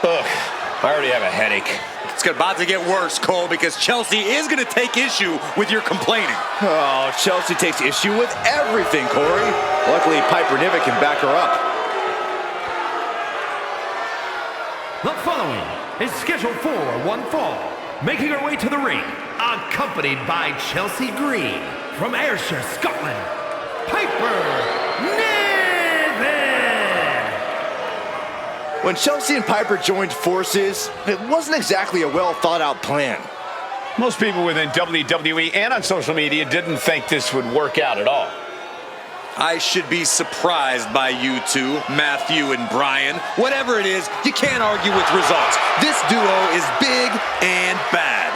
Ugh, I already have a headache. It's about to get worse, Cole, because Chelsea is going to take issue with your complaining. Oh, Chelsea takes issue with everything, Corey. Luckily, Piper Niven can back her up. The following is scheduled for one fall, making her way to the ring, accompanied by Chelsea Green from Ayrshire, Scotland, Piper Niven. When Chelsea and Piper joined forces, it wasn't exactly a well-thought-out plan. Most people within WWE and on social media didn't think this would work out at all. I should be surprised by you two, Matthew and Brian. Whatever it is, you can't argue with results. This duo is big and bad.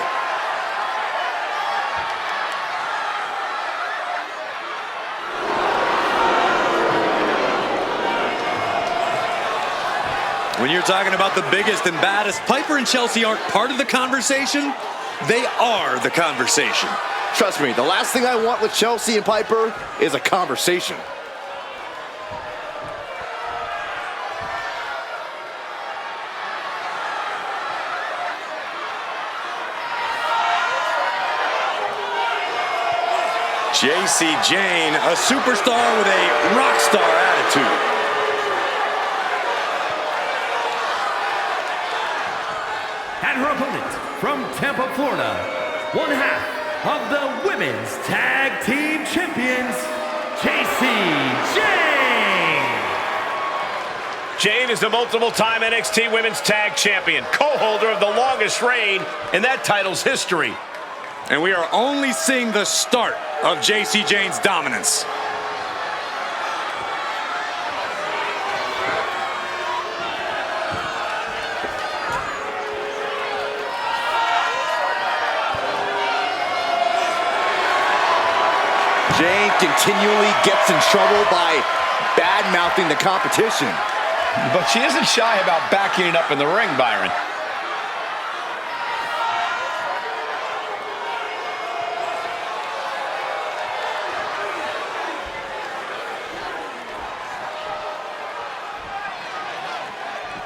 When you're talking about the biggest and baddest, Piper and Chelsea aren't part of the conversation. They are the conversation. Trust me, the last thing I want with Chelsea and Piper is a conversation. Jacy Jayne, a superstar with a rock star attitude. And her opponent from Tampa, Florida, one half of the Women's Tag Team Champions, Jacy Jayne. Jayne is the multiple-time NXT Women's Tag Champion, co-holder of the longest reign in that title's history. And we are only seeing the start of Jacy Jayne's dominance. Jayne continually gets in trouble by bad-mouthing the competition. But she isn't shy about backing it up in the ring, Byron.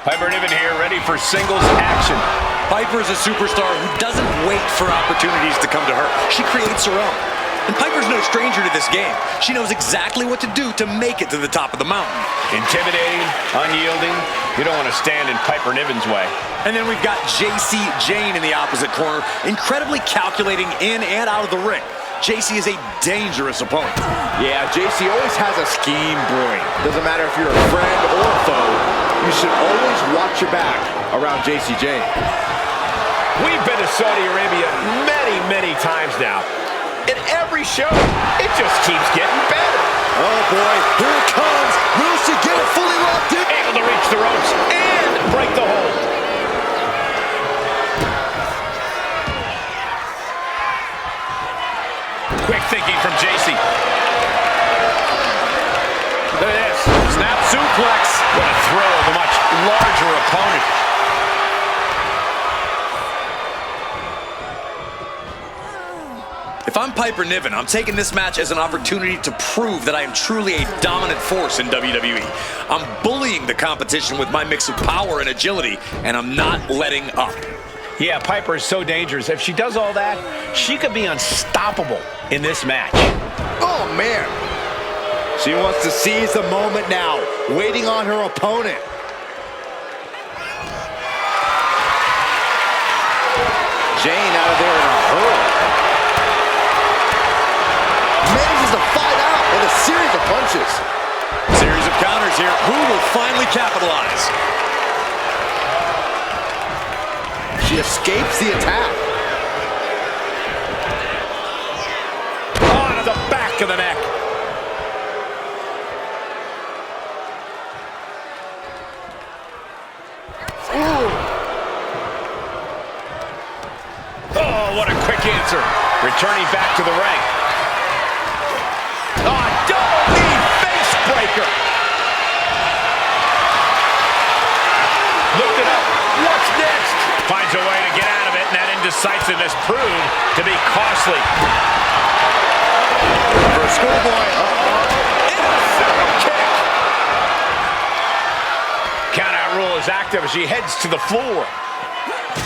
Piper Niven here, ready for singles action. Piper is a superstar who doesn't wait for opportunities to come to her. She creates her own. And Piper's no stranger to this game. She knows exactly what to do to make it to the top of the mountain. Intimidating, unyielding. You don't want to stand in Piper Niven's way. And then we've got Jacy Jayne in the opposite corner, incredibly calculating in and out of the ring. Jacy is a dangerous opponent. Yeah, Jacy always has a scheme brewing. Doesn't matter if you're a friend or a foe, you should always watch your back around Jacy Jayne. We've been to Saudi Arabia many times now. In every show, it just keeps getting better. Oh boy, here it comes. Will she get it fully locked in? Able to reach the ropes and break the hold. suplex. What a throw of a much larger opponent. If I'm Piper Niven, I'm taking this match as an opportunity to prove that I am truly a dominant force in WWE. I'm bullying the competition with my mix of power and agility, and I'm not letting up. Yeah, Piper is so dangerous. If she does all that, she could be unstoppable in this match. Oh, man. She wants to seize the moment now, waiting on her opponent. Jane out of there in a hurry. Manages to fight out with a series of punches. Series of counters here. Who will finally capitalize? She escapes the attack. On to the back of the neck. Oh, what a quick answer. Returning back to the ring. Oh, double knee face breaker. Looked it up. What's next? Finds a way to get out of it, and that indecisiveness proved to be costly. For a schoolboy. Interceptor kick. Countout rule is active as she heads to the floor.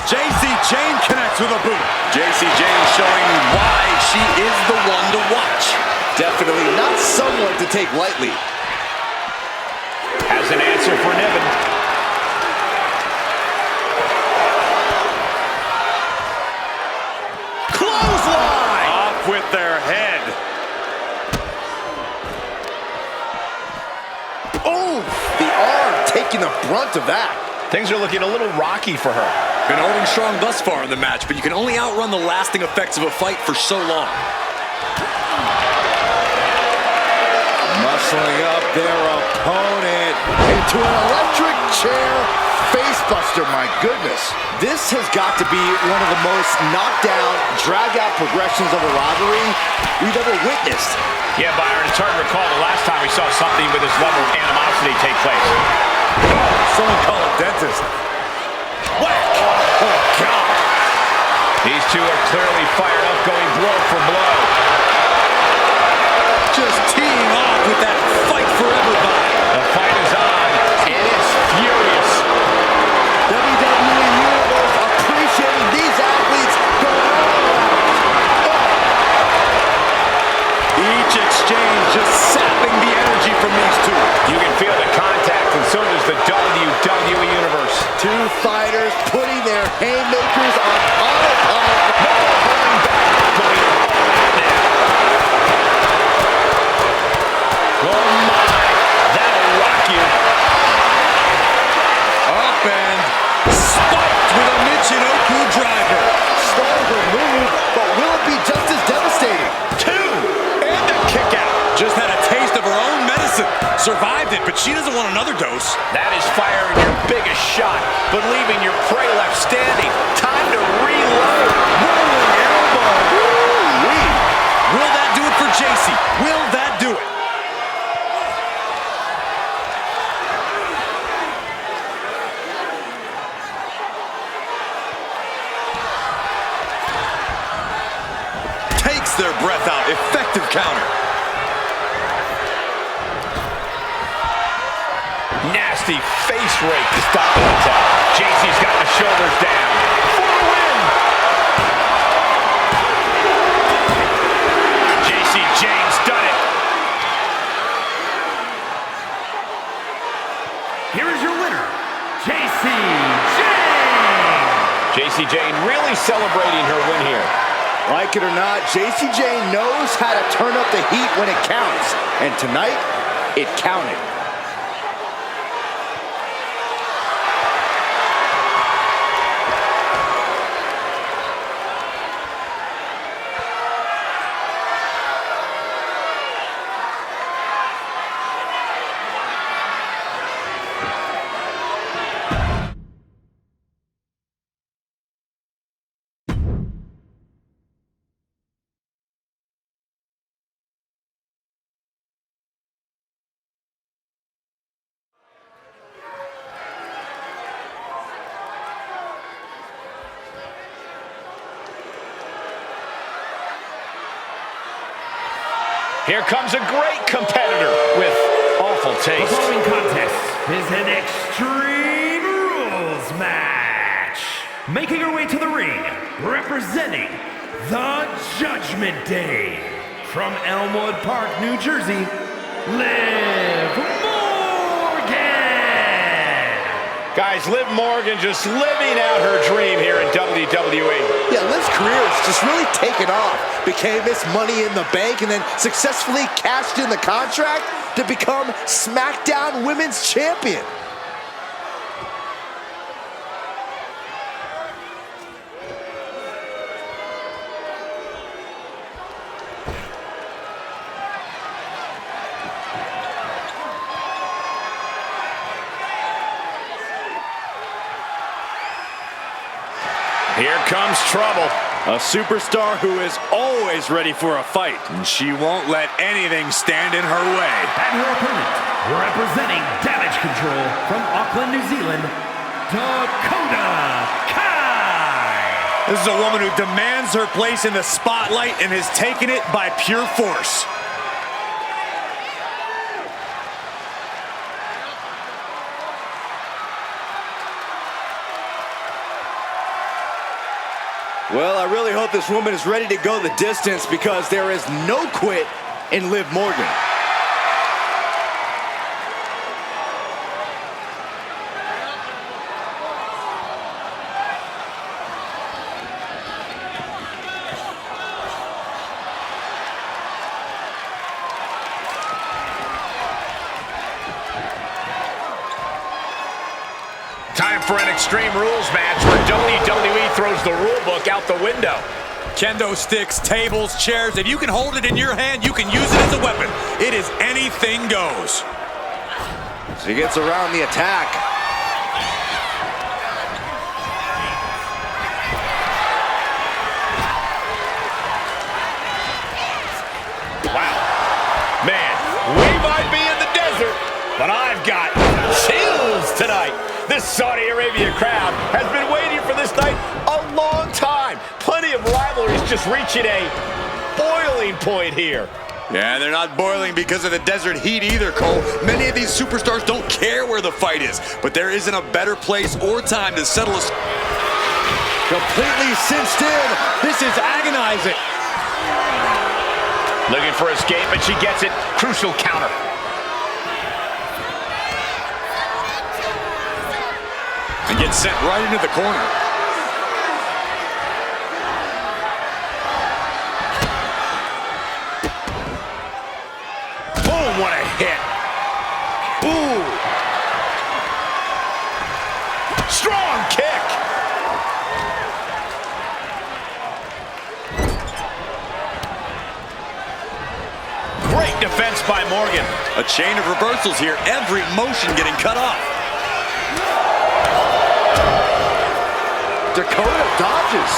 Jacy Jayne connects with a boot. Jacy Jayne showing why she is the one to watch. Definitely not someone to take lightly. Has an answer for Niven. Clothesline! Off with their head. Oh, the arm taking the brunt of that. Things are looking a little rocky for her. Been holding strong thus far in the match, but you can only outrun the lasting effects of a fight for so long. Muscling up their opponent into an electric chair facebuster, my goodness. This has got to be one of the most knockdown, drag-out progressions of a rivalry we've ever witnessed. Yeah, Byron, it's hard to recall the last time we saw something with this level of animosity take place. Someone call a dentist. Whack! Oh, God! These two are clearly fired up, going blow for blow. Just teeing off with that fight forever vibe. The fight is on, and it's furious. WWE Universe appreciating these athletes going all out. Each exchange just sapping the energy from these two. You can feel the contact, and so does the WWE Universe. Two fighters putting their haymakers on autopilot. No holding back. Going now. Oh, my. That'll rock you. Up and spiked with a Michinoku driver. Stronger move, but will it be just as devastating? Two, and a kick out. Just had a taste of her own medicine. Survived it, but she doesn't want another dose. That is firing your biggest shot, but leaving your prey left standing. Time to reload. Rolling elbow. Woo-wee. Will that do it for Jacy? Will that do it? Takes their breath out. Effective counter. Nasty face rake to stop the attack. Jacy's got the shoulders down. For the win! Jacy Jayne's done it. Here is your winner, Jacy Jayne. Jacy Jayne really celebrating her win here. Like it or not, Jacy Jayne knows how to turn up the heat when it counts. And tonight, it counted. Here comes a great competitor with awful The taste. following contest is an Extreme Rules match. Making her way to the ring, representing the Judgment Day, from Elmwood Park, New Jersey, Liv Morgan. Guys, Liv Morgan just living out her dream here in WWE. Yeah, Liv's career has just really taken off. Became Miss Money in the Bank and then successfully cashed in the contract to become SmackDown Women's Champion. Here comes trouble. A superstar who is always ready for a fight, and she won't let anything stand in her way. And her opponent, representing Damage Control from Auckland, New Zealand, Dakota Kai. This is a woman who demands her place in the spotlight and has taken it by pure force. Well, I really hope this woman is ready to go the distance because there is no quit in Liv Morgan. Time for an Extreme Rules match where WWE throws the rule book out the window. Kendo sticks, tables, chairs. If you can hold it in your hand, you can use it as a weapon. It is anything goes. She gets around the attack. Wow. Man, we might be in the desert, but I've got chills tonight. This Saudi Arabia crowd has been waiting for this night a long time. Plenty of rivalries just reaching a boiling point here. Yeah, they're not boiling because of the desert heat either, Cole. Many of these superstars don't care where the fight is, but there isn't a better place or time to settle a... Completely cinched in. This is agonizing. Looking for escape, and she gets it. Crucial counter. And gets sent right into the corner. Boom, what a hit. Ooh. Strong kick. Great defense by Morgan. A chain of reversals here. Every motion getting cut off. Dakota dodges.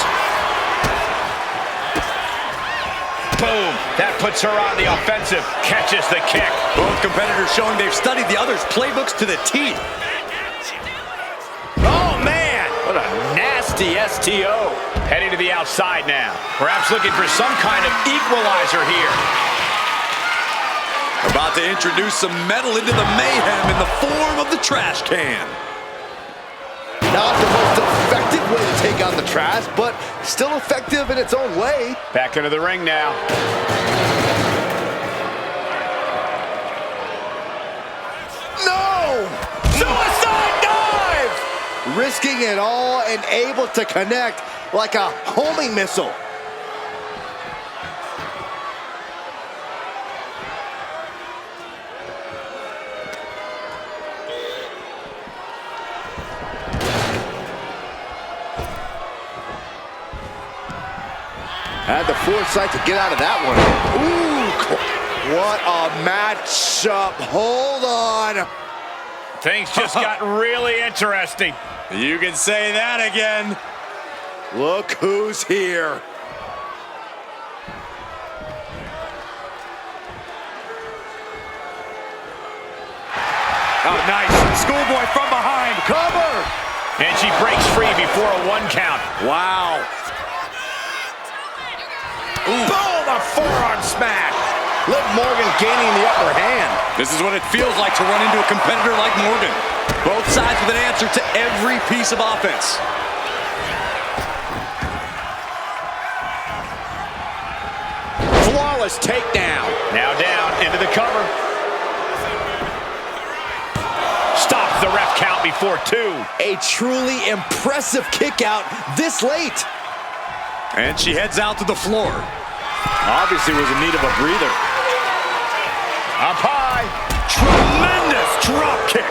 Boom. That puts her on the offensive. Catches the kick. Both competitors showing they've studied the other's playbooks to the T. Oh, man. What a nasty STO. Heading to the outside now. Perhaps looking for some kind of equalizer here. About to introduce some metal into the mayhem in the form of the trash can. Not the most effective way to take out the trash, but still effective in its own way. Back into the ring now. No! Suicide dive! Risking it all and able to connect like a homing missile. Had the foresight to get out of that one. Ooh, what a matchup. Hold on. Things just got really interesting. You can say that again. Look who's here. Oh, nice. Schoolboy from behind. Cover. And she breaks free before a 1 count. Wow. Boom, a forearm smash. Liv Morgan gaining the upper hand. This is what it feels like to run into a competitor like Morgan. Both sides with an answer to every piece of offense. Flawless takedown. Now down into the cover. Stops the ref count before 2. A truly impressive kick out this late. And she heads out to the floor. Obviously was in need of a breather. Up high. Tremendous drop kick.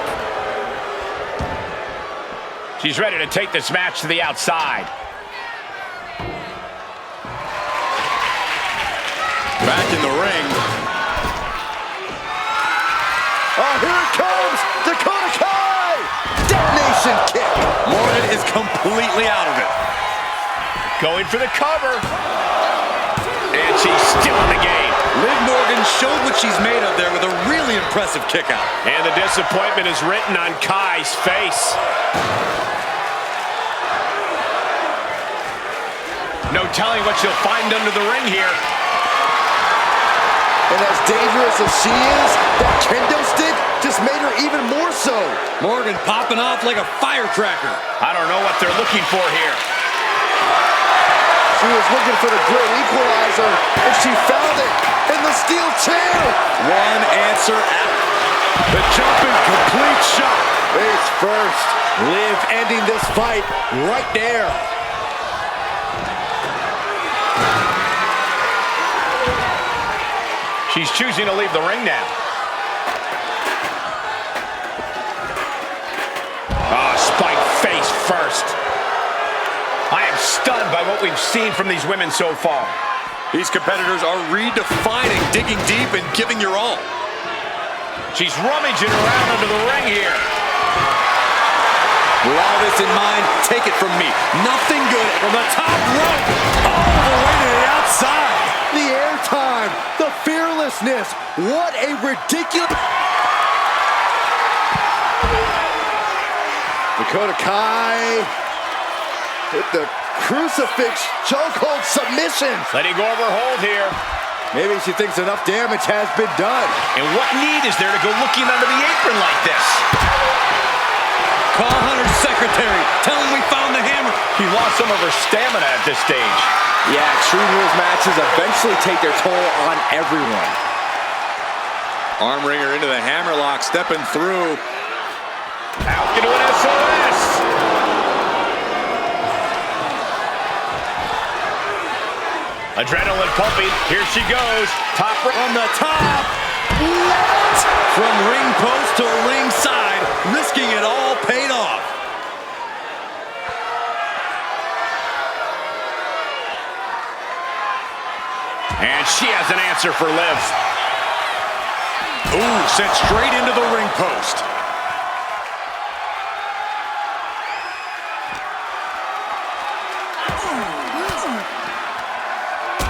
She's ready to take this match to the outside. Back in the ring. Oh, here it comes! Dakota Kai! Detonation kick! Morgan is completely out of it. Going for the cover. And she's still in the game. Liv Morgan showed what she's made of there with a really impressive kick out. And the disappointment is written on Kai's face. No telling what she'll find under the ring here. And as dangerous as she is, that kendo stick just made her even more so. Morgan popping off like a firecracker. I don't know what they're looking for here. She was looking for the great equalizer, and she found it in the steel chair. One answer out. The jumping complete shot. Face first. Liv ending this fight right there. She's choosing to leave the ring now. Spike face first. I am stunned by what we've seen from these women so far. These competitors are redefining digging deep and giving your all. She's rummaging around under the ring here. With all this in mind, take it from me. Nothing good from the top rope. All the way to the outside. The airtime, the fearlessness. What a ridiculous... Dakota Kai with the crucifix chokehold submission. Letting go of her hold here. Maybe she thinks enough damage has been done. And what need is there to go looking under the apron like this? Call Hunter's secretary. Tell him we found the hammer. She lost some of her stamina at this stage. Yeah, Extreme Rules matches eventually take their toll on everyone. Arm wringer into the hammerlock, stepping through. Out into an SOS. Adrenaline pumping. Here she goes. Top On the top. What? From ring post to ringside, risking it all paid off. And she has an answer for Liv. Ooh, sent straight into the ring post.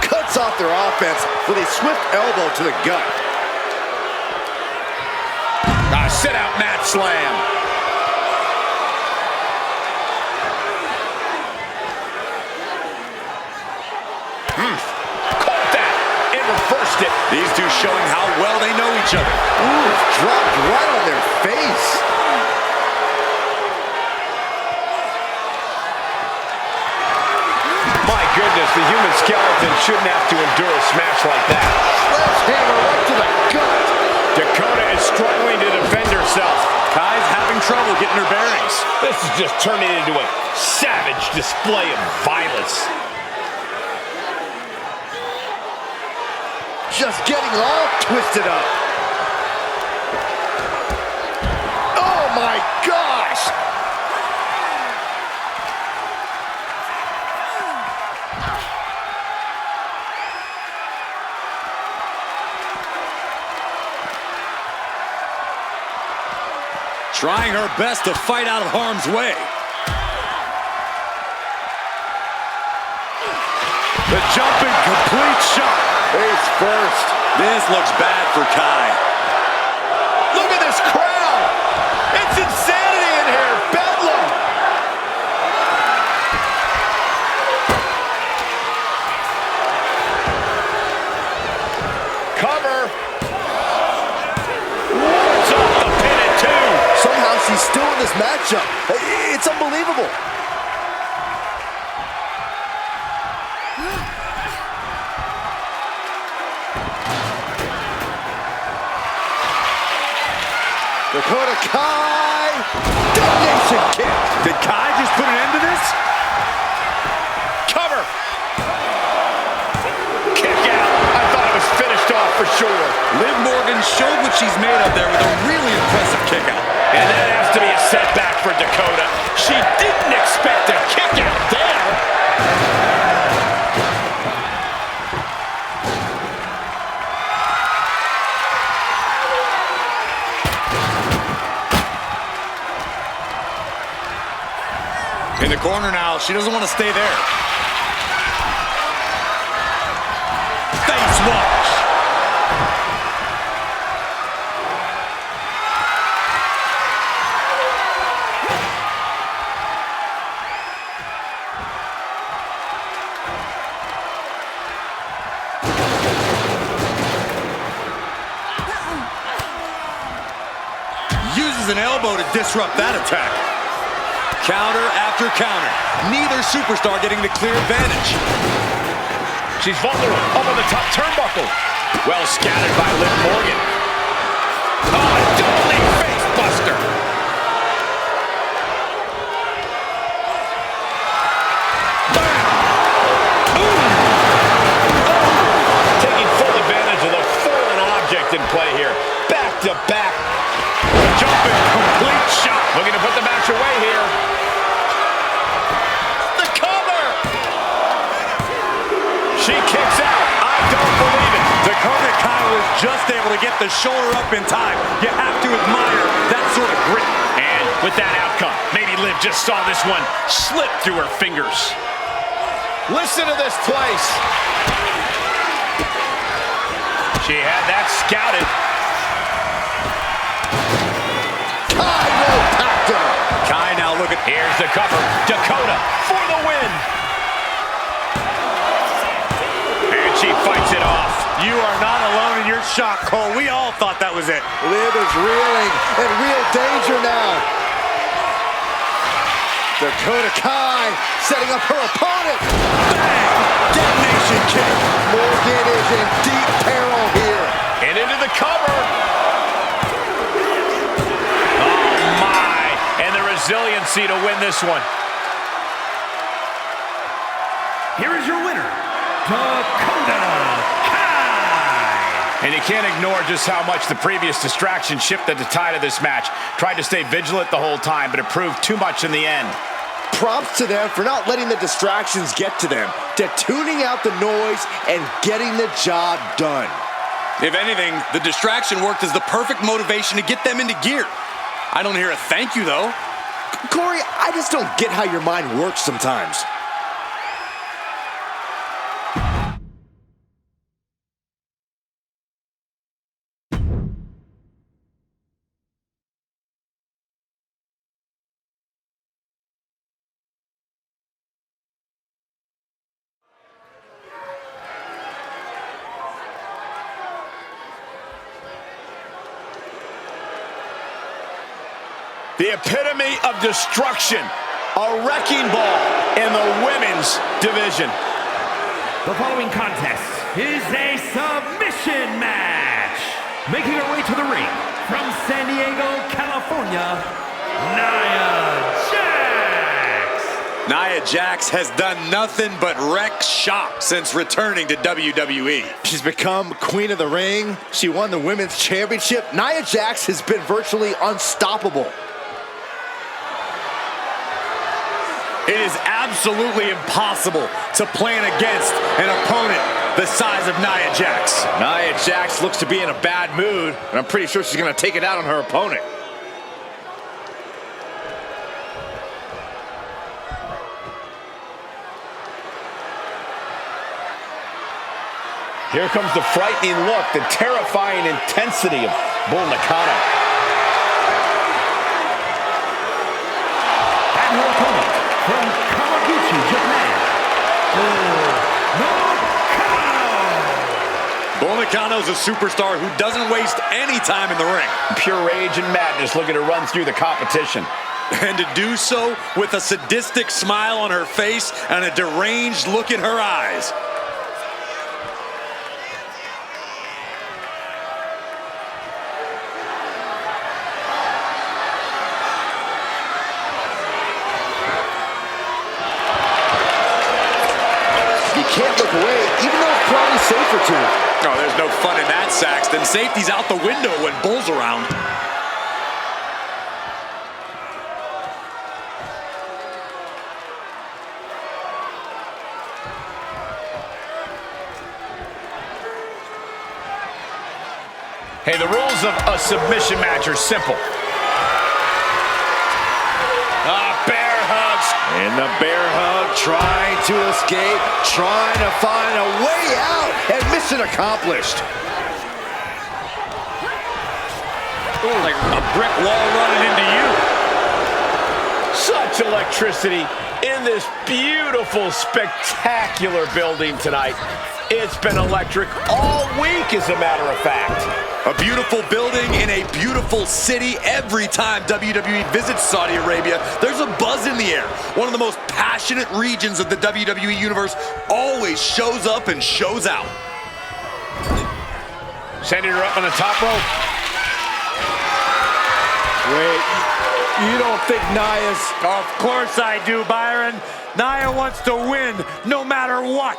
Cuts off their offense with a swift elbow to the gut. Sit out mat slam. Caught that and reversed it. These two showing how well they know each other. Ooh, dropped right on their face. My goodness, the human skeleton shouldn't have to endure a smash like that. Sledgehammer right to the gut. Dakota is struggling to defend herself. Kai's having trouble getting her bearings. This is just turning into a savage display of violence. Just getting all twisted up. Oh my gosh! Trying her best to fight out of harm's way. The jumping complete shot. Face first. This looks bad for Kai. Look at this crowd. It's insanity in here. Bedlam. Cover. on this matchup. It's unbelievable. Dakota Kai, domination kick. Did Kai just put an end to this? Cover. Kick out. I thought it was finished off for sure. Liv Morgan showed what she's made of there with a really impressive kick out. And that has to be a setback for Dakota. She didn't expect a kick out there. In the corner now, she doesn't want to stay there. Face wash. Uses an elbow to disrupt that attack. Counter after counter. Neither superstar getting the clear advantage. She's vulnerable up on the top turnbuckle. Well scattered by Liv Morgan. Oh, a deadly face buster. Taking full advantage of the fallen object in play here. Back to back. Jumping complete shot. Looking to put the match away here. The cover. She kicks out. I don't believe it. Dakota Kai was just able to get the shoulder up in time. You have to admire that sort of grit. And with that outcome, maybe Liv just saw this one slip through her fingers. Listen to this place. She had that scouted. Kai roll packed her. Kai now looking. Here's the cover. Dakota for the win. And she fights it off. You are not alone in your shock, Cole. We all thought that was it. Liv is reeling in real danger now. Dakota Kai setting up her opponent. Bang! Detonation kick. Morgan is in deep peril here. And into the cover. Oh, my. And the resiliency to win this one. Here is your winner, Dakota Kai. And you can't ignore just how much the previous distraction shifted the tide of this match. Tried to stay vigilant the whole time, but it proved too much in the end. Props to them for not letting the distractions get to them. To tuning out the noise and getting the job done. If anything, the distraction worked as the perfect motivation to get them into gear. I don't hear a thank you, though. Corey, I just don't get how your mind works sometimes. The epitome of destruction. A wrecking ball in the women's division. The following contest is a submission match. Making her way to the ring from San Diego, California, Nia Jax. Nia Jax has done nothing but wreck shop since returning to WWE. She's become queen of the ring. She won the women's championship. Nia Jax has been virtually unstoppable. It is absolutely impossible to plan against an opponent the size of Nia Jax. Nia Jax looks to be in a bad mood, and I'm pretty sure she's going to take it out on her opponent. Here comes the frightening look, the terrifying intensity of Bull Nakano. And her opponent from Kawaguchi, Japan, Bull Nakano. Bull Nakano's a superstar who doesn't waste any time in the ring. Pure rage and madness looking to run through the competition. And to do so with a sadistic smile on her face and a deranged look in her eyes. You can't look away, even though it's probably safer to. Oh, there's no fun in that, Saxton. Safety's out the window when Bull's around. Hey, the rules of a submission match are simple. Bear hugs. And the bear hug, trying to escape, trying to find a way out, and mission accomplished. Like a brick wall running into you. Such electricity in this beautiful, spectacular building tonight. It's been electric all week, as a matter of fact. A beautiful building in a beautiful city. Every time WWE visits Saudi Arabia, there's a buzz in the air. One of the most passionate regions of the WWE Universe always shows up and shows out. Sending her up on the top rope. Wait, you don't think Nia's... Of course I do, Byron. Nia wants to win no matter what.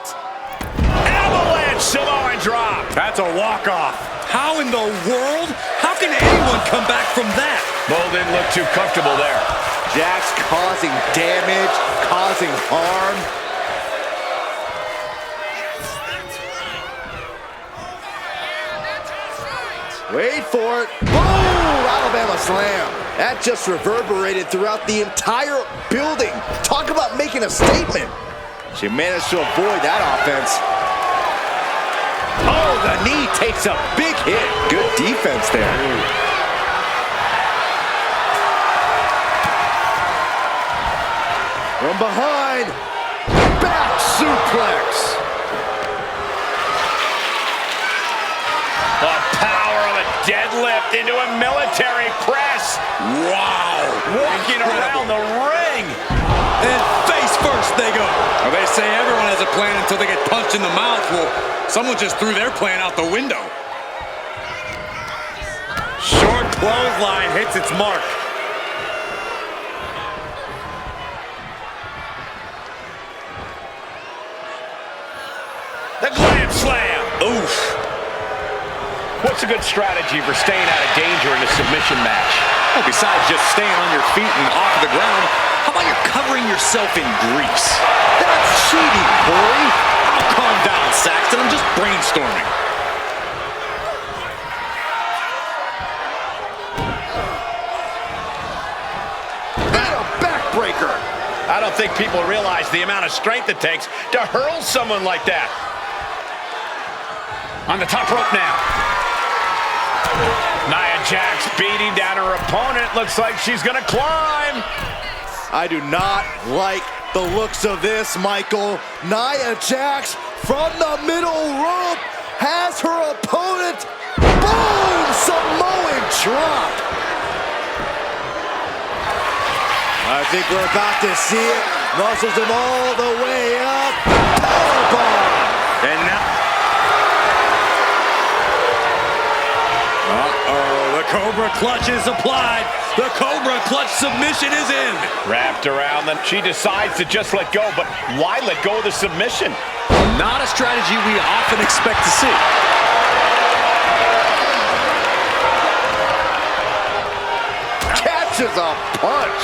Avalanche Samoan drop. That's a walk-off. How in the world? How can anyone come back from that? Bull didn't look too comfortable there. Jax causing damage, causing harm. Wait for it. Boom! Alabama slam. That just reverberated throughout the entire building. Talk about making a statement. She managed to avoid that offense. Oh, the knee takes a big hit. Good defense there. From behind, back suplex. The power of a deadlift into a military press. Wow. Walking around the ring. And face first they go. Well, they say everyone has a plan until they get punched in the mouth. Well, someone just threw their plan out the window. Short clothesline hits its mark. The glam slam. Oof. What's a good strategy for staying out of danger in a submission match? Well, besides just staying on your feet and off the ground, how about you covering yourself in grease? That's cheating, Corey. Oh, calm down, Saxton. I'm just brainstorming. And a backbreaker. I don't think people realize the amount of strength it takes to hurl someone like that. On the top rope now. Nia Jax beating down her opponent. Looks like she's gonna climb. I do not like the looks of this, Michael. Nia Jax from the middle rope has her opponent. Boom! Samoan drop. I think we're about to see it. Muscles him all the way up. Powerbomb. And now... Uh-oh, the Cobra Clutch is applied. The Cobra Clutch submission is in. Wrapped around them. She decides to just let go, but why let go of the submission? Not a strategy we often expect to see. Catches a punch.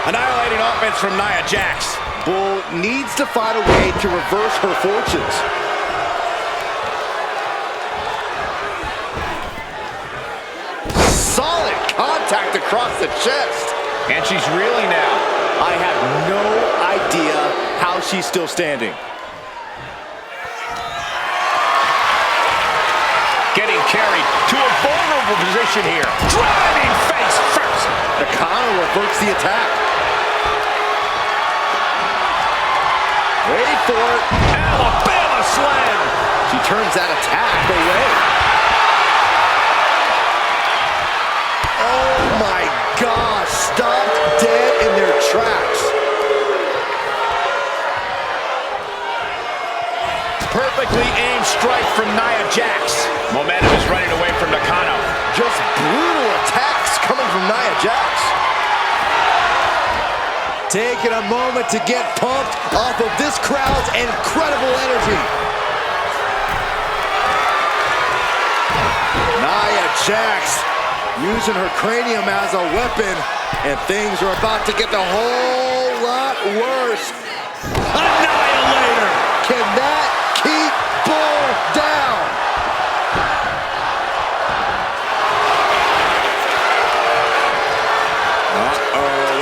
Annihilating offense from Nia Jax. Bull needs to find a way to reverse her fortunes. Solid contact across the chest. And she's reeling now. I have no idea how she's still standing. Getting carried to a vulnerable position here. Driving face first. Nakano reverts the attack. Wait for it. Alabama slam. She turns that attack away. Oh my gosh, stopped dead in their tracks. Perfectly aimed strike from Nia Jax. Momentum is running away from Nakano. Just brutal attacks coming from Nia Jax. Taking a moment to get pumped off of this crowd's incredible energy. Nia Jax using her cranium as a weapon, and things are about to get a whole lot worse. Annihilator! Can that keep Bull down?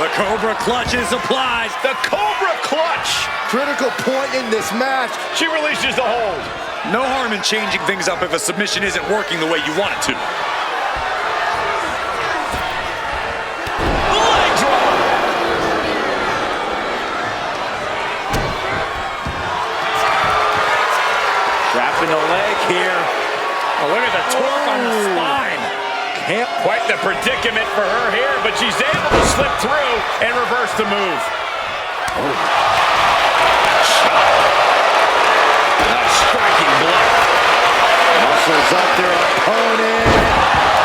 The Cobra Clutch is applied. The Cobra Clutch. Critical point in this match. She releases the hold. No harm in changing things up if a submission isn't working the way you want it to. Leg drop. Trapping the leg here. Oh, look at the torque on the spine. Quite the predicament for her here, but she's able to slip through and reverse the move. A striking blow. Muscles up their opponent.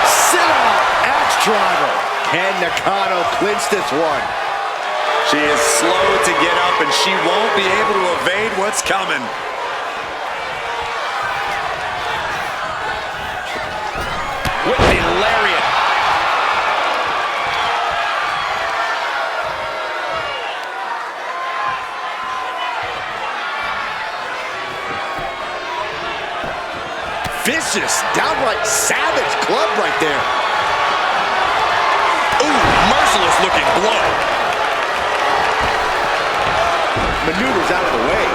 Sit out, axe driver. Can Nakano clinch this one? She is slow to get up, and she won't be able to evade what's coming. With the lariat. Vicious, downright savage club right there. Ooh, merciless looking blow. Maneuvers out of the way.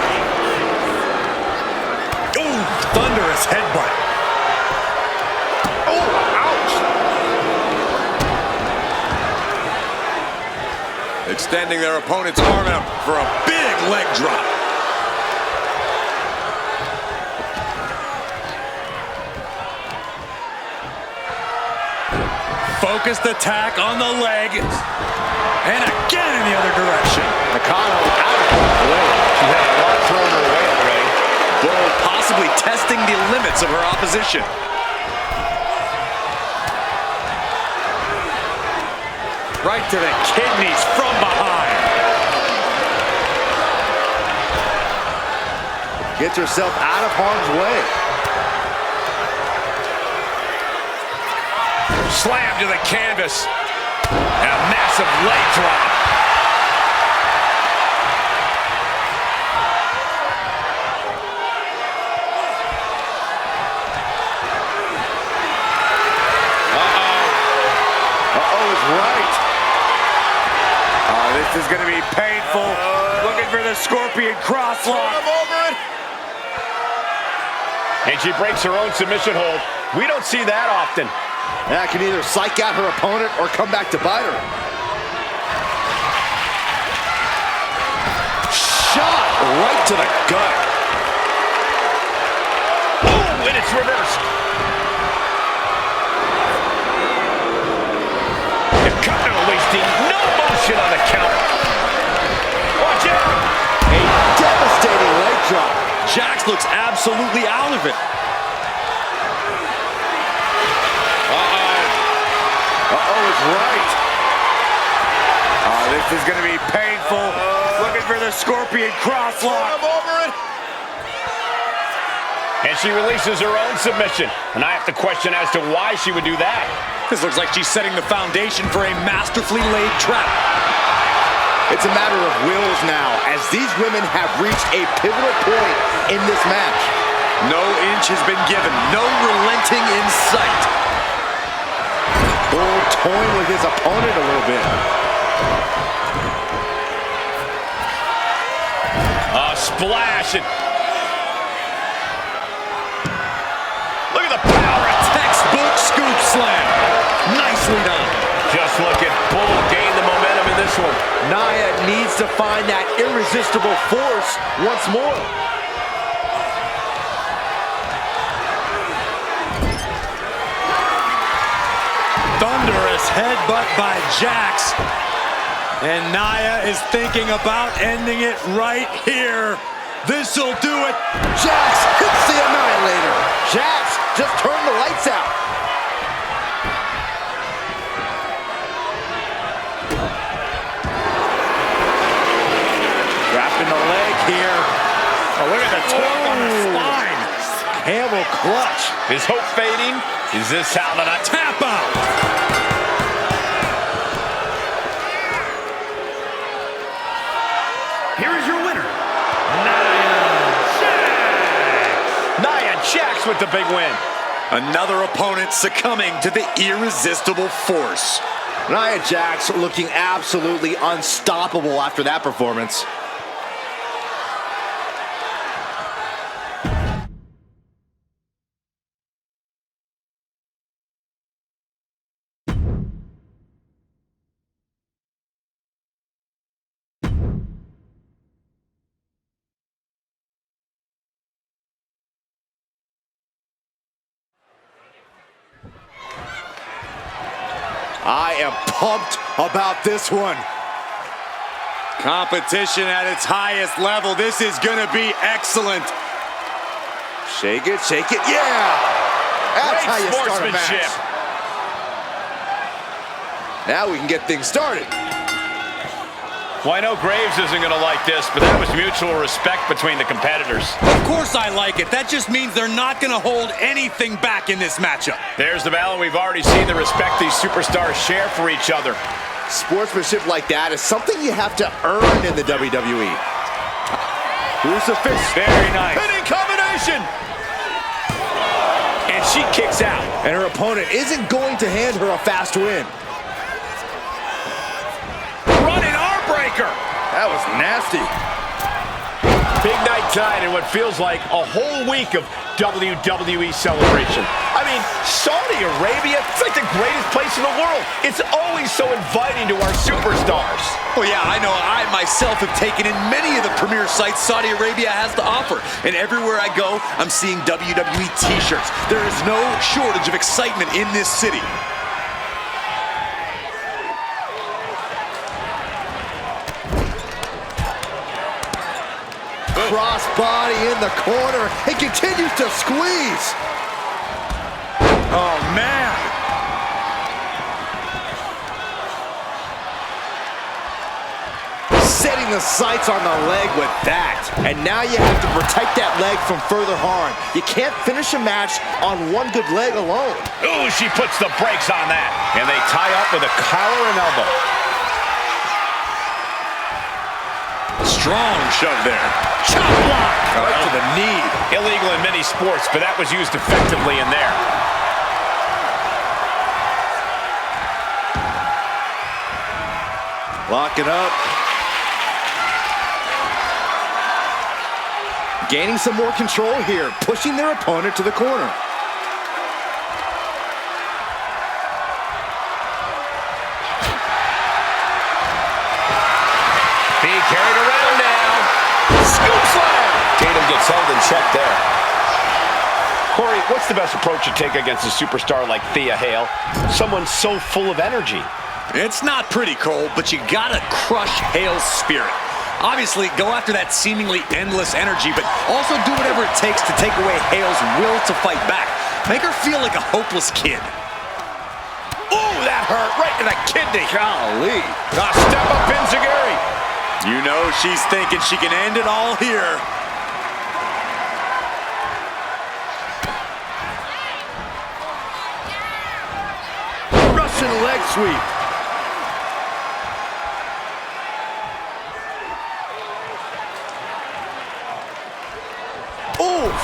Ooh, thunderous headbutt. Oh, ouch. Extending their opponent's arm out for a big leg drop. Focused attack on the leg. And again in the other direction. Nakano out of the way. She had a lot thrown her way already. Bull possibly testing the limits of her opposition. Right to the kidneys from behind. Gets herself out of harm's way. Slam to the canvas. And a massive leg drop. Uh-oh is right. Oh, this is going to be painful. Looking for the Scorpion crosslock. And she breaks her own submission hold. We don't see that often. That can either psych out her opponent or come back to bite her. Shot right to the gut. Boom, and it's reversed. Nakano wasting no motion on the counter. Watch out. A devastating leg drop. Jax looks absolutely out of it. Uh-oh is right. Oh, this is going to be painful. Looking for the Scorpion crosslock. And she releases her own submission. And I have to question as to why she would do that. This looks like she's setting the foundation for a masterfully laid trap. It's a matter of wills now, as these women have reached a pivotal point in this match. No inch has been given. No relenting in sight. Bull toying with his opponent a little bit. Splash. And look at the power. A textbook scoop slam. Nicely done. Just look at Bull gain the momentum in this one. Nia needs to find that irresistible force once more. headbutt by Jax. And Nia is thinking about ending it right here. This'll do it. Jax hits the Annihilator. Jax just turned the lights out. Wrapping the leg here. Oh, look at the torque on the spine. Camel clutch. Is hope fading? Is this how the night? Tap out. Here is your winner, Nia Jax. Nia Jax with the big win. Another opponent succumbing to the irresistible force. Nia Jax looking absolutely unstoppable after that performance. I am pumped about this one. Competition at its highest level. This is gonna be excellent. Shake it, yeah! That's Great how you start a sportsmanship. match. Now we can get things started. Well, I know Graves isn't going to like this, but that was mutual respect between the competitors. Of course I like it. That just means they're not gonna hold anything back in this matchup. There's the battle. We've already seen the respect these superstars share for each other. Sportsmanship like that is something you have to earn in the WWE. Crucifix. Very nice. Hitting combination. And she kicks out. And her opponent isn't going to hand her a fast win. Running arm breaker. That was nasty. Big night tonight in what feels like a whole week of WWE celebration. I mean, Saudi Arabia, it's like the greatest place in the world. It's always so inviting to our superstars. Well, yeah, I know. I myself have taken in many of the premier sites Saudi Arabia has to offer. And everywhere I go, I'm seeing WWE t-shirts. There is no shortage of excitement in this city. Crossbody in the corner. He continues to squeeze. Oh, man. Setting the sights on the leg with that. And now you have to protect that leg from further harm. You can't finish a match on one good leg alone. Ooh, she puts the brakes on that. And they tie up with a collar and elbow. Strong shove there. Chop block. Right to the knee. Illegal in many sports, but that was used effectively in there. Locking up. Gaining some more control here, pushing their opponent to the corner. Being carried around now. Scoop slam. Tatum gets held in check there. Corey, what's the best approach to take against a superstar like Thea Hale? Someone so full of energy. It's not pretty, Cole, but you gotta crush Hale's spirit. Obviously, go after that seemingly endless energy, but also do whatever it takes to take away Hale's will to fight back. Make her feel like a hopeless kid. Ooh, that hurt right to the kidney. Golly. Step up Enziguri. You know she's thinking she can end it all here. Russian leg sweep. Oof.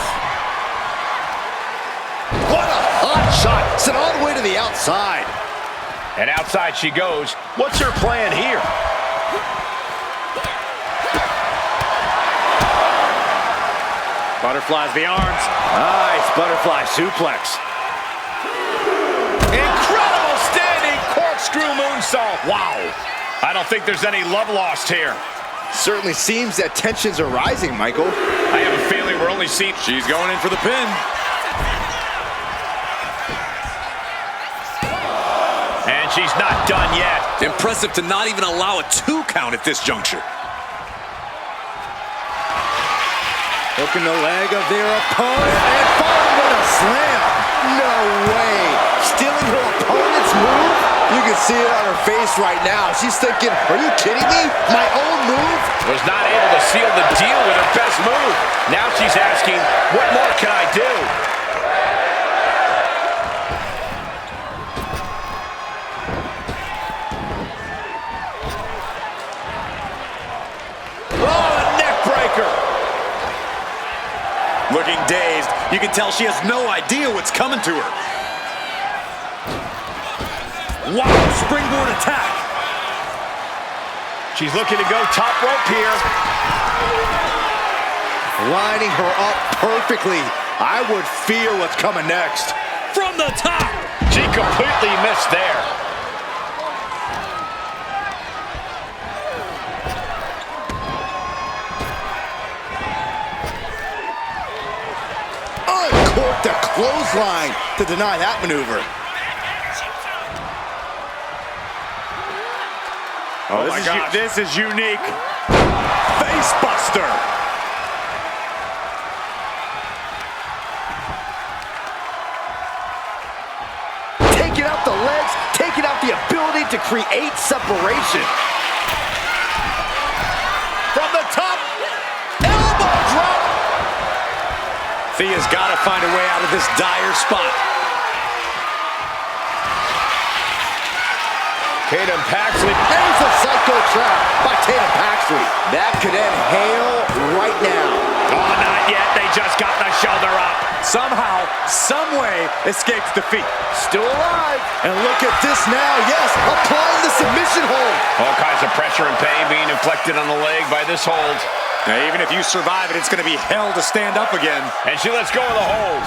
What a hot shot. Sent all the way to the outside. And outside she goes. What's her plan here? Butterflies the arms. Nice butterfly suplex. Incredible standing corkscrew moonsault. Wow. I don't think there's any love lost here. Certainly seems that tensions are rising, Michael. I have a feeling we're only seeing... She's going in for the pin. And she's not done yet. Impressive to not even allow a 2 count at this juncture. Hooking the leg of their opponent and falling with a slam. No way. Stealing her opponent's move? You can see it on her face right now. She's thinking, are you kidding me? My own move? Was not able to seal the deal with her best move. Now she's asking, what more can I do? Oh, a neck breaker. Looking dazed, you can tell she has no idea what's coming to her. Wow, springboard attack. She's looking to go top rope here. Lining her up perfectly. I would fear what's coming next. From the top. She completely missed there. Uncorked a clothesline to deny that maneuver. Oh, my gosh. this is unique. Face buster. Taking out the legs, taking out the ability to create separation. From the top, elbow drop. Thea's got to find a way out of this dire spot. Tatum Paxley. There's a psycho trap by Tatum Paxley. That could end Hale right now. Oh, not yet. They just got the shoulder up. Somehow, someway, escapes defeat. Still alive. And look at this now. Yes, applying the submission hold. All kinds of pressure and pain being inflicted on the leg by this hold. Now, even if you survive it, it's going to be hell to stand up again. And she lets go of the hold.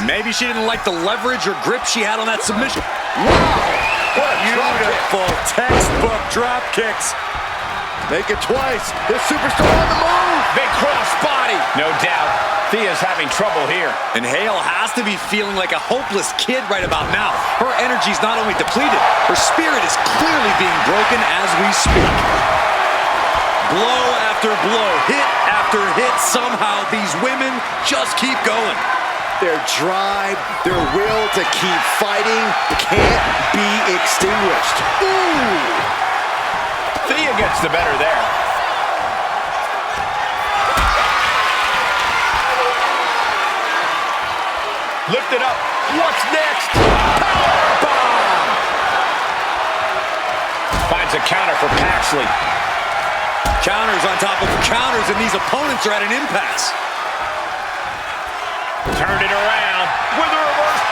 Maybe she didn't like the leverage or grip she had on that submission. Wow. What a beautiful textbook drop kicks. Make it twice. This superstar on the move. Big cross body. No doubt. Thea's having trouble here. And Hale has to be feeling like a hopeless kid right about now. Her energy's not only depleted, her spirit is clearly being broken as we speak. Blow after blow, hit after hit, somehow these women just keep going. Their drive, their will to keep fighting can't be extinguished. Ooh! Thea gets the better there. Lift it up. What's next? Powerbomb! Finds a counter for Paxley. Counters on top of counters, and these opponents are at an impasse. Turned it around with a reverse.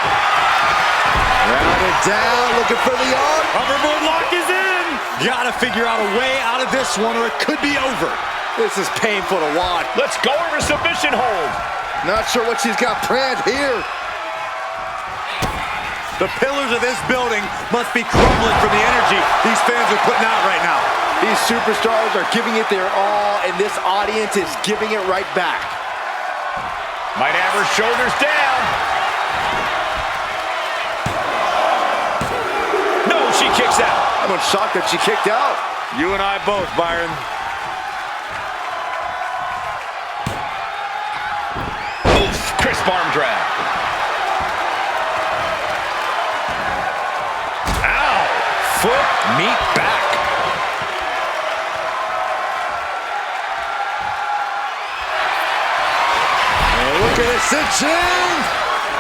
Rounded down, looking for the arm. Hoverboard lock is in. Gotta figure out a way out of this one or it could be over. This is painful to watch. Let's go over submission hold. Not sure what she's got planned here. The pillars of this building must be crumbling from the energy these fans are putting out right now. These superstars are giving it their all, and this audience is giving it right back. Might have her shoulders down. No, she kicks out. I'm shocked that she kicked out. You and I both, Byron. Oof, crisp arm drag. Ow! Foot meet back. Look at it, cinch-in!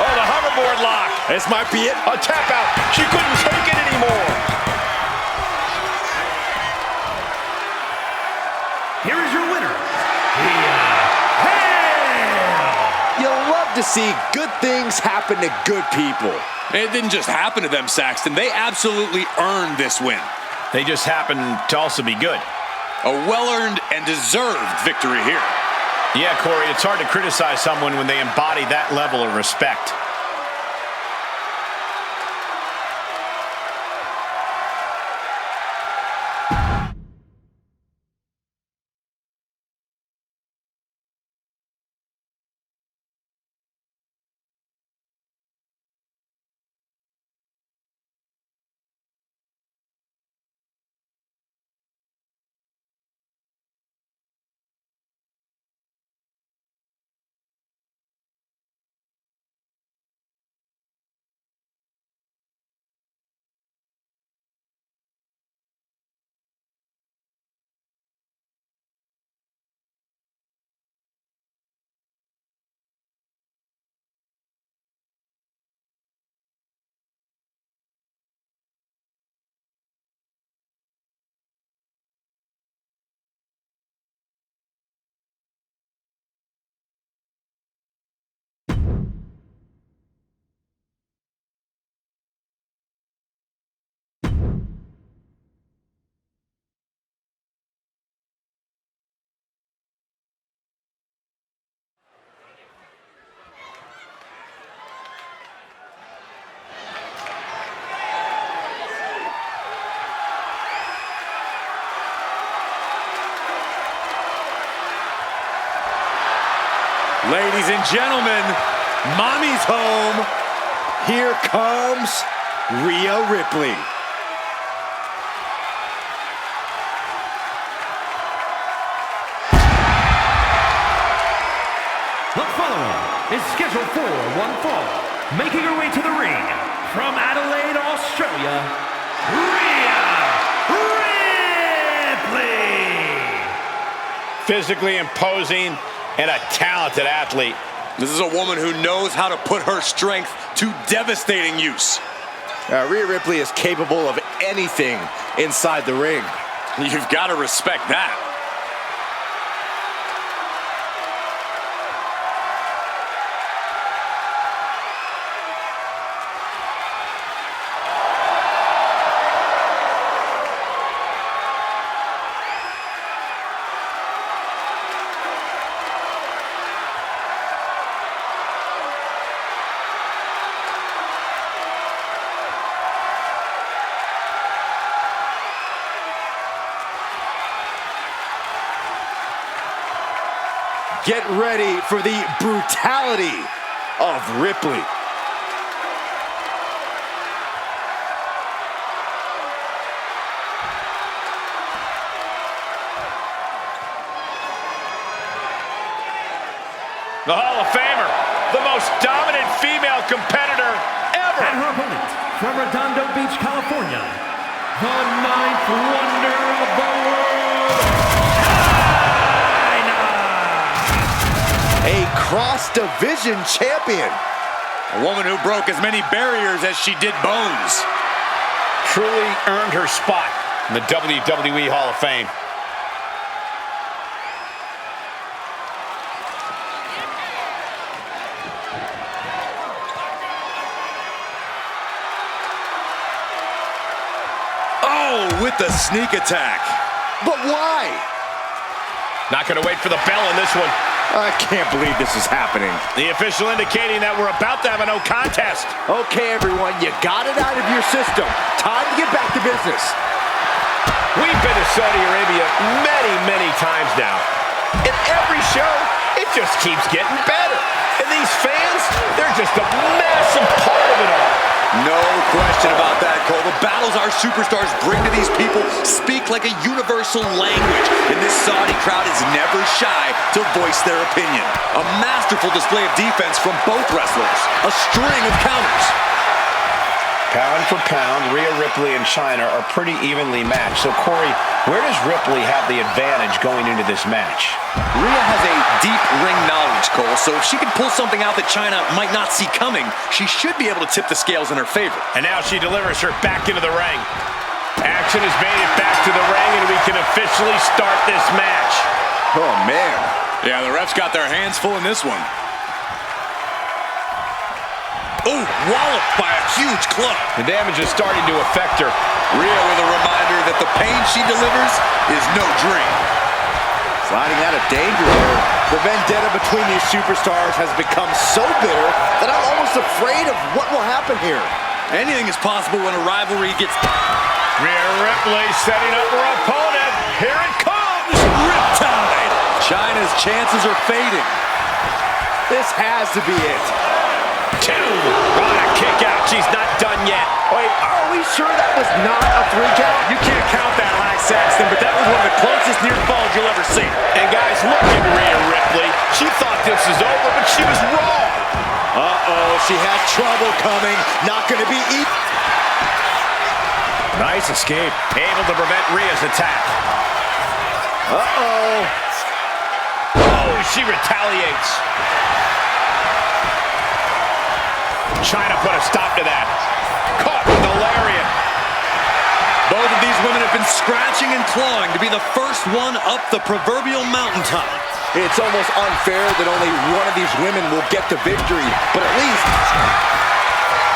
Oh, the hoverboard lock. This might be it. A tap out. She couldn't take it anymore. Here is your winner, Thea Hale. You love to see good things happen to good people. It didn't just happen to them, Saxton. They absolutely earned this win. They just happen to also be good. A well-earned and deserved victory here. Yeah, Corey, it's hard to criticize someone when they embody that level of respect. Ladies and gentlemen, Mommy's home. Here comes Rhea Ripley. The following is scheduled for one fall. Making her way to the ring from Adelaide, Australia, Rhea Ripley. Physically imposing and a talented athlete. This is a woman who knows how to put her strength to devastating use. Rhea Ripley is capable of anything inside the ring. You've got to respect that. Get ready for the brutality of Ripley. The Hall of Famer, the most dominant female competitor ever. And her opponent from Redondo Beach, California, the ninth wonder of the world, A cross-division champion. A woman who broke as many barriers as she did bones. Truly earned her spot in the WWE Hall of Fame. Oh, with the sneak attack. But why? Not going to wait for the bell on this one. I can't believe this is happening. The official indicating that we're about to have a no contest. Okay, everyone, you got it out of your system. Time to get back to business. We've been to Saudi Arabia many, many times now. And every show, it just keeps getting better. And these fans, they're just a massive part of it all. No question about that, Cole. The battles our superstars bring to these people speak like a universal language, and this Saudi crowd is never shy to voice their opinion. A masterful display of defense from both wrestlers. A string of counters. Pound for pound, Rhea Ripley and Chyna are pretty evenly matched. So, Corey, where does Ripley have the advantage going into this match? Rhea has a deep ring knowledge, Cole, so if she can pull something out that Chyna might not see coming, she should be able to tip the scales in her favor. And now she delivers her back into the ring. Action has made it back to the ring, and we can officially start this match. Oh, man. Yeah, the refs got their hands full in this one. Oh, walloped by a huge club. The damage is starting to affect her. Rhea with a reminder that the pain she delivers is no dream. Sliding out of danger there. The vendetta between these superstars has become so bitter that I'm almost afraid of what will happen here. Anything is possible when a rivalry gets... Rhea Ripley setting up her opponent. Here it comes. Riptide. Chyna's chances are fading. This has to be it. Two. On a kick out. She's not done yet. Wait, are we sure that was not a 3 count? You can't count that, Lax Saxton, but that was one of the closest near falls you'll ever see. And guys, look at Rhea Ripley. She thought this was over, but she was wrong. Uh-oh, she has trouble coming. Not going to be easy. Nice escape. Able to prevent Rhea's attack. Uh-oh. Oh, she retaliates. Chyna put a stop to that. Caught with the lariat. Both of these women have been scratching and clawing to be the first one up the proverbial mountaintop. It's almost unfair that only one of these women will get the victory, but at least...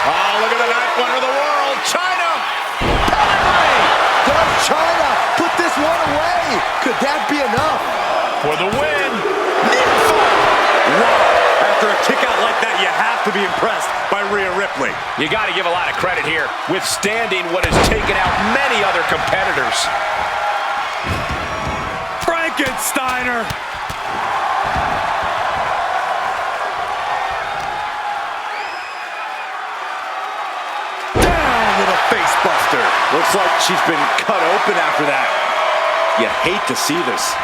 Oh, look at the ninth wonder of the world, Chyna! Does Chyna put this one away? Could that be enough? For the win. Wow. After a kick out like that, you have to be impressed by Rhea Ripley. You got to give a lot of credit here, withstanding what has taken out many other competitors. Frankensteiner. Looks like she's been cut open after that. You hate to see this.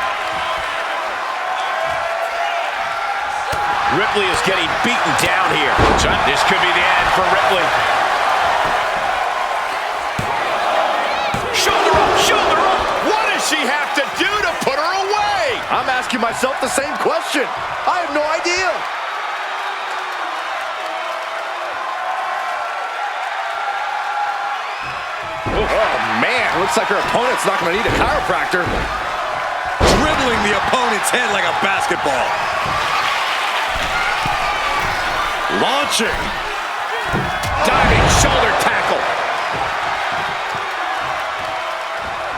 Ripley is getting beaten down here. This could be the end for Ripley. Shoulder up, shoulder up. What does she have to do to put her away? I'm asking myself the same question. I have no idea. Oh, man. Looks like her opponent's not going to need a chiropractor. Dribbling the opponent's head like a basketball. Launching. Diving shoulder tackle.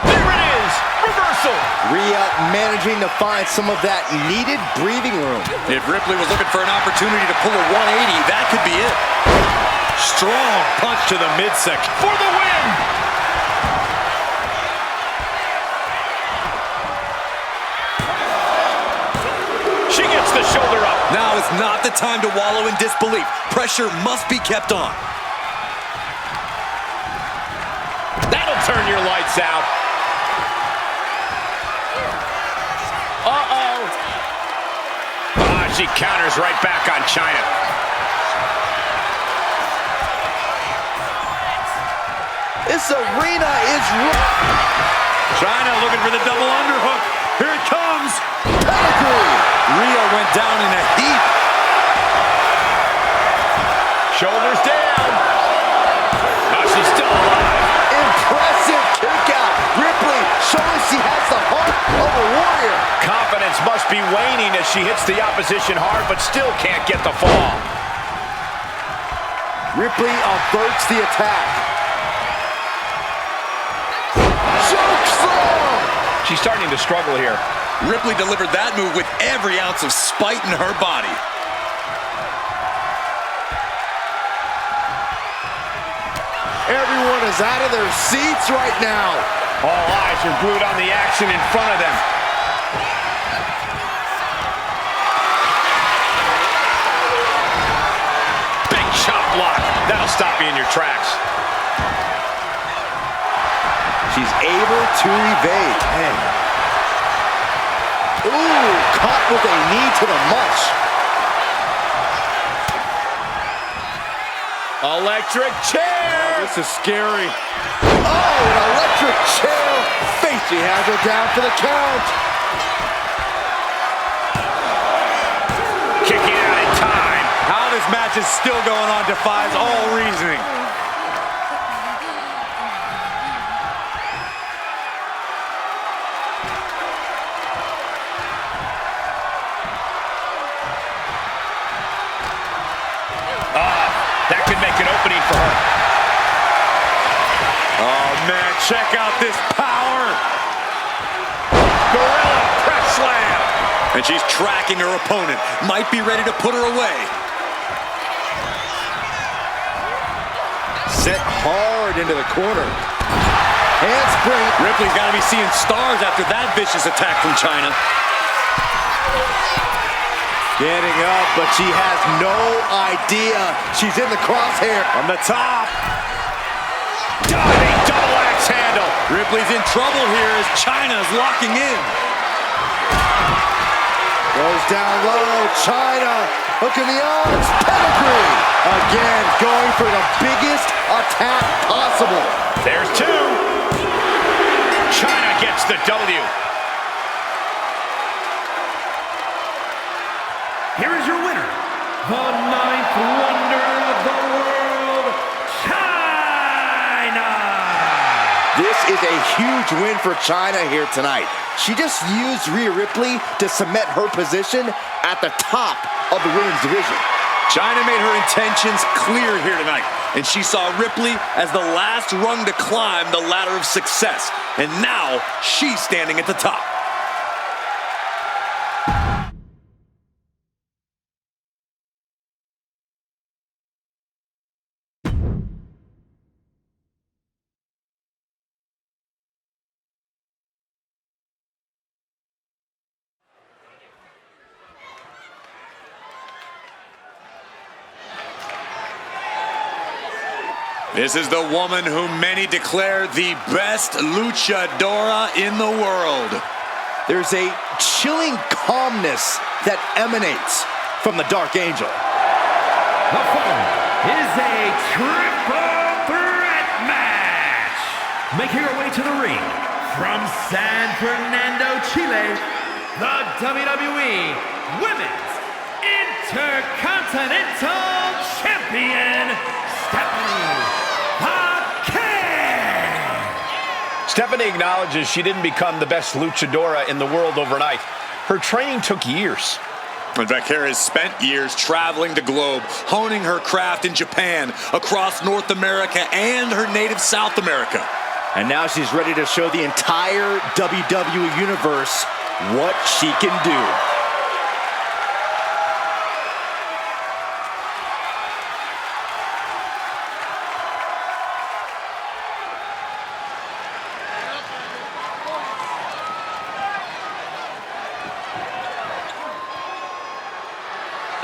There it is. Reversal. Rhea managing to find some of that needed breathing room. If Ripley was looking for an opportunity to pull a 180, that could be it. Strong punch to the midsection For the win. She gets the shoulder up. Now is not the time to wallow in disbelief. Pressure must be kept on. That'll turn your lights out. Uh-oh. She counters right back on Chyna. This arena is... Chyna looking for the double underhook. Here it comes. Pedigree. Rhea went down in a heap. Shoulders down. Oh, she's still alive. Impressive kick out. Ripley showing she has the heart of a warrior. Confidence must be waning as she hits the opposition hard, but still can't get the fall. Ripley averts the attack. Chokeslam! She's starting to struggle here. Ripley delivered that move with every ounce of spite in her body. Everyone is out of their seats right now. All eyes are glued on the action in front of them. Big chop block. That'll stop you in your tracks. She's able to evade. Man. Ooh, caught with a knee to the mush. Electric chair. This is scary. Oh, an electric chair. Face. She has her down for the count. Kicking out in time. How this match is still going on defies all reasoning. That could make an opening for her. Oh, man, check out this power. Gorilla press slam. And she's tracking her opponent. Might be ready to put her away. Set hard into the corner. Handspring. Ripley's got to be seeing stars after that vicious attack from Chyna. Getting up, but she has no idea she's in the crosshair. From the top. Diving double axe handle. Ripley's in trouble here as Chyna's locking in. Goes down low. Chyna. Look at the odds. Pedigree. Again, going for the biggest attack possible. There's two. Chyna gets the W. Here is your winner, the ninth wonder of the world, Chyna! This is a huge win for Chyna here tonight. She just used Rhea Ripley to cement her position at the top of the women's division. Chyna made her intentions clear here tonight, and she saw Ripley as the last rung to climb the ladder of success. And now she's standing at the top. This is the woman whom many declare the best luchadora in the world. There's a chilling calmness that emanates from the Dark Angel. The following is a triple threat match. Making her way to the ring from San Fernando, Chile, the WWE Women's Intercontinental Champion, Stephanie Paquette. Stephanie acknowledges she didn't become the best luchadora in the world overnight. Her training took years. And Paquette has spent years traveling the globe, honing her craft in Japan, across North America, and her native South America. And now she's ready to show the entire WWE Universe what she can do.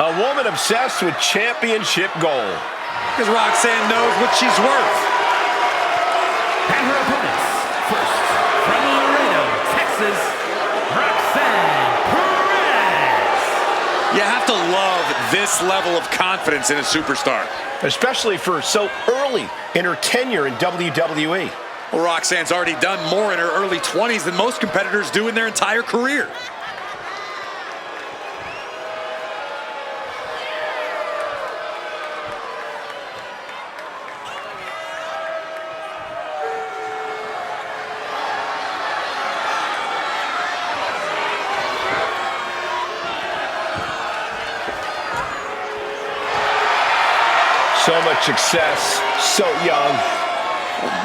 A woman obsessed with championship gold. Because Roxanne knows what she's worth. And her opponents, first, from Laredo, Texas, Roxanne Perez. You have to love this level of confidence in a superstar. Especially for so early in her tenure in WWE. Well, Roxanne's already done more in her early 20s than most competitors do in their entire career. So much success, so young.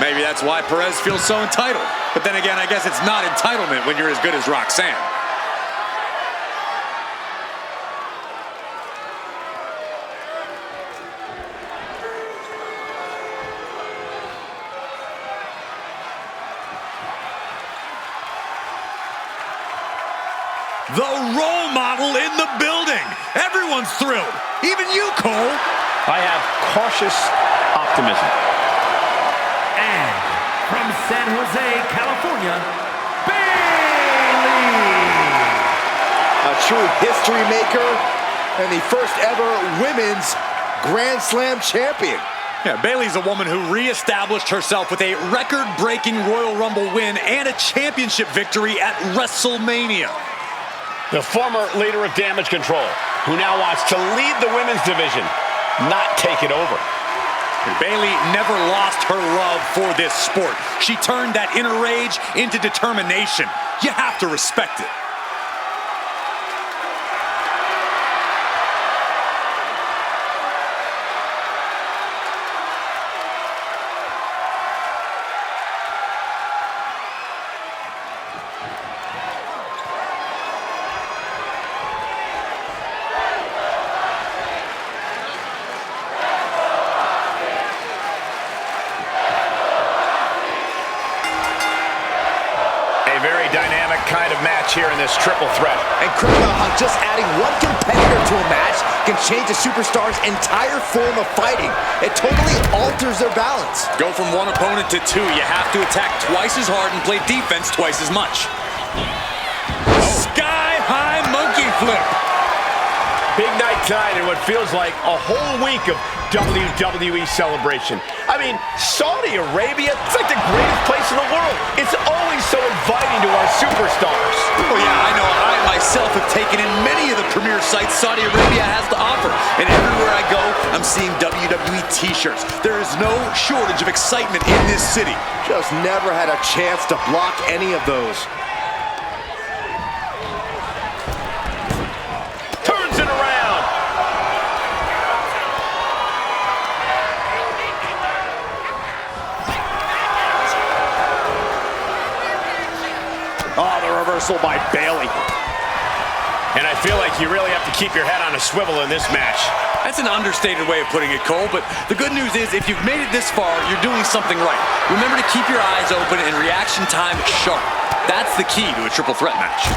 Maybe that's why Perez feels so entitled. But then again, I guess it's not entitlement when you're as good as Roxanne. The role model in the building. Everyone's thrilled. Even you, Cole. I have cautious optimism. And from San Jose, California, Bayley. A true history maker and the first ever women's Grand Slam champion. Yeah, Bayley's a woman who reestablished herself with a record-breaking Royal Rumble win and a championship victory at WrestleMania. The former leader of Damage Control, who now wants to lead the women's division, not take it over. Bayley never lost her love for this sport. She turned that inner rage into determination. You have to respect it. Very dynamic kind of match here in this triple threat. Incredible how just adding one competitor to a match can change a superstar's entire form of fighting. It totally alters their balance. Go from one opponent to two. You have to attack twice as hard and play defense twice as much. Sky-high monkey flip. Big night tonight and what feels like a whole week of WWE celebration. I mean, Saudi Arabia, it's like the greatest place in the world. It's always so inviting to our superstars. Oh yeah, I know. I myself have taken in many of the premier sites Saudi Arabia has to offer. And everywhere I go, I'm seeing WWE t-shirts. There is no shortage of excitement in this city. Just never had a chance to block any of those. Turns it around. Oh, the reversal by Bayley. And I feel like you really have to keep your head on a swivel in this match. That's an understated way of putting it, Cole, but the good news is if you've made it this far, you're doing something right. Remember to keep your eyes open and reaction time sharp. That's the key to a triple threat match.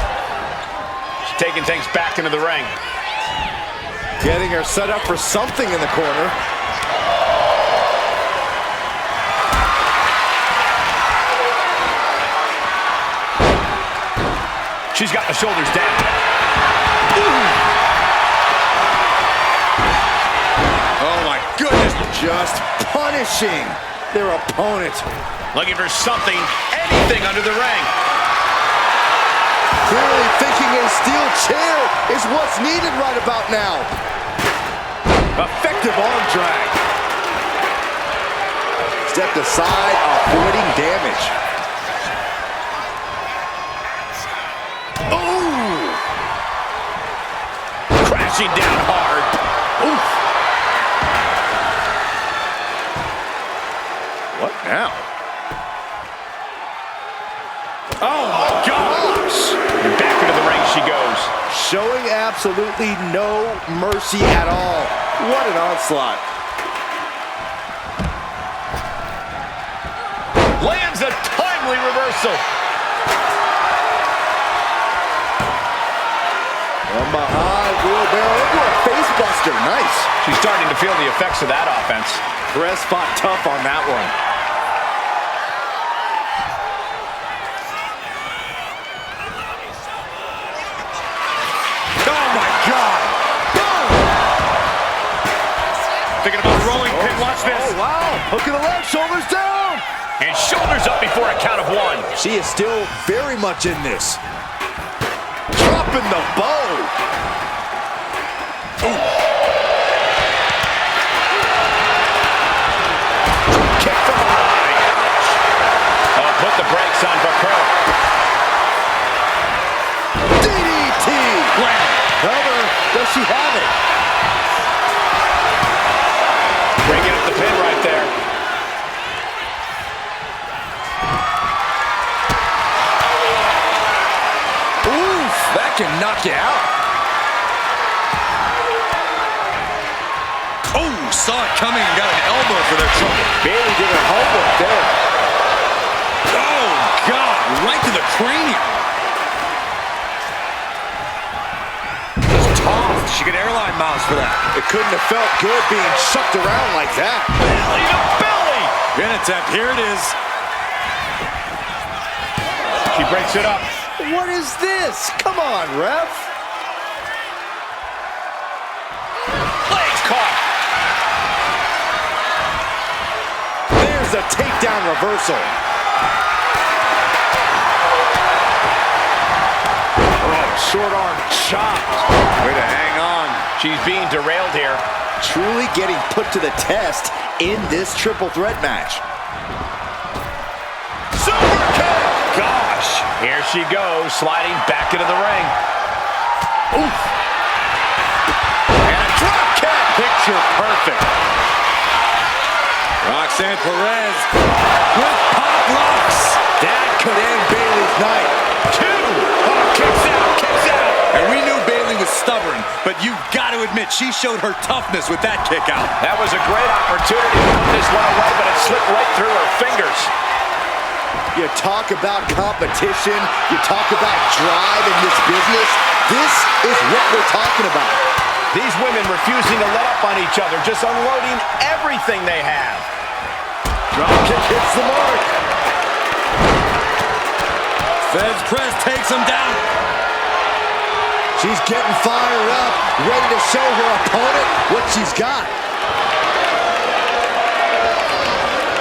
She's taking things back into the ring. Getting her set up for something in the corner. She's got the shoulders down. Oh my goodness. Just punishing their opponent. Looking for something, anything under the ring. Clearly thinking a steel chair is what's needed right about now. Effective arm drag. Stepped aside, avoiding damage. Ooh! Crashing down hard. Oof. What now? Oh my gosh! And back into the ring she goes. Showing absolutely no mercy at all. What an onslaught. Lands a timely reversal. From behind, wheelbarrow into a face buster. Nice. She's starting to feel the effects of that offense. Perez fought tough on that one. Oh my God. Thinking about rolling pin, watch this. Oh, wow. Hook of the leg, shoulders down. And shoulders up before a count of one. She is still very much in this. Dropping the bow. Ooh. Kick from behind. Oh, put the brakes on Vaquero. DDT. Cover. Does she have it? Bringing up the pin right there. Oof. That can knock you out. Oh, saw it coming and got an elbow for their trouble. Bayley did her homework there. Oh, God, right to the cranium. Just tossed. She could airline miles for that. It couldn't have felt good being chucked around like that. Belly to belly. Pin attempt, here it is. She breaks it up. What is this? Come on, ref. Legs caught. There's a takedown reversal. Oh, short arm chopped. Way to hang on. She's being derailed here. Truly getting put to the test in this triple threat match. Super kick. Gosh. Here she goes, sliding back into the ring. Oof. And a drop kick. Picture perfect. Roxanne Perez with pop locks. That could end Bayley's night. Two. Oh, kicks out, kicks out. And we knew Bayley was stubborn, but you've got to admit she showed her toughness with that kick out. That was a great opportunity to put this one away, but it slipped right through her fingers. You talk about competition, you talk about drive in this business. This is what we're talking about. These women refusing to let up on each other, just unloading everything they have. Drop kick hits the mark. Feds press takes him down. She's getting fired up, ready to show her opponent what she's got.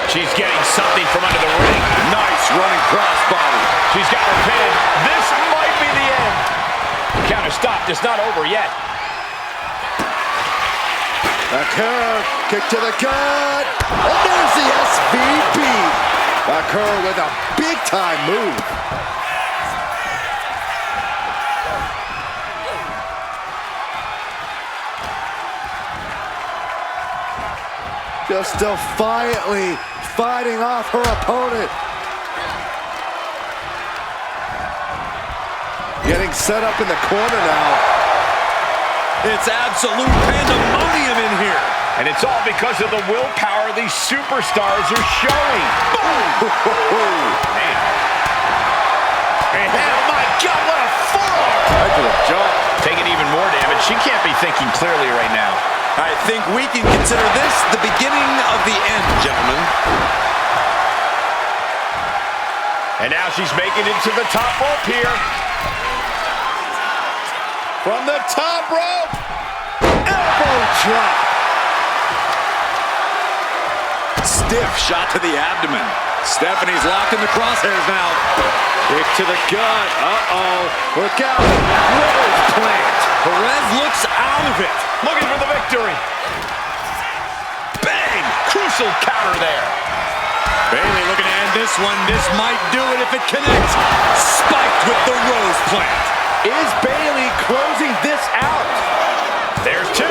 She's getting something from under the ring. Nice running crossbody. She's got her pin. This might be the end. Counter stopped. It's not over yet. The curve, kick to the gut. And there's the SVP. The curve with a big-time move. Just defiantly fighting off her opponent. Getting set up in the corner now. It's absolute pandemonium in here. And it's all because of the willpower these superstars are showing. Boom! Man. And oh my God, what a forearm! Right to the jaw. Taking even more damage. She can't be thinking clearly right now. I think we can consider this the beginning of the end, gentlemen. And now she's making it to the top rope here. from the top rope. Elbow drop. Stiff shot to the abdomen. Stephanie's locked in the crosshairs now. Kick to the gut. Uh-oh. Look out. Rose plant. Perez looks out of it. Looking for the victory. Bang! Crucial counter there. Bayley looking to end this one. This might do it if it connects. Spiked with the Rose plant. Is Bayley closing this out? There's two.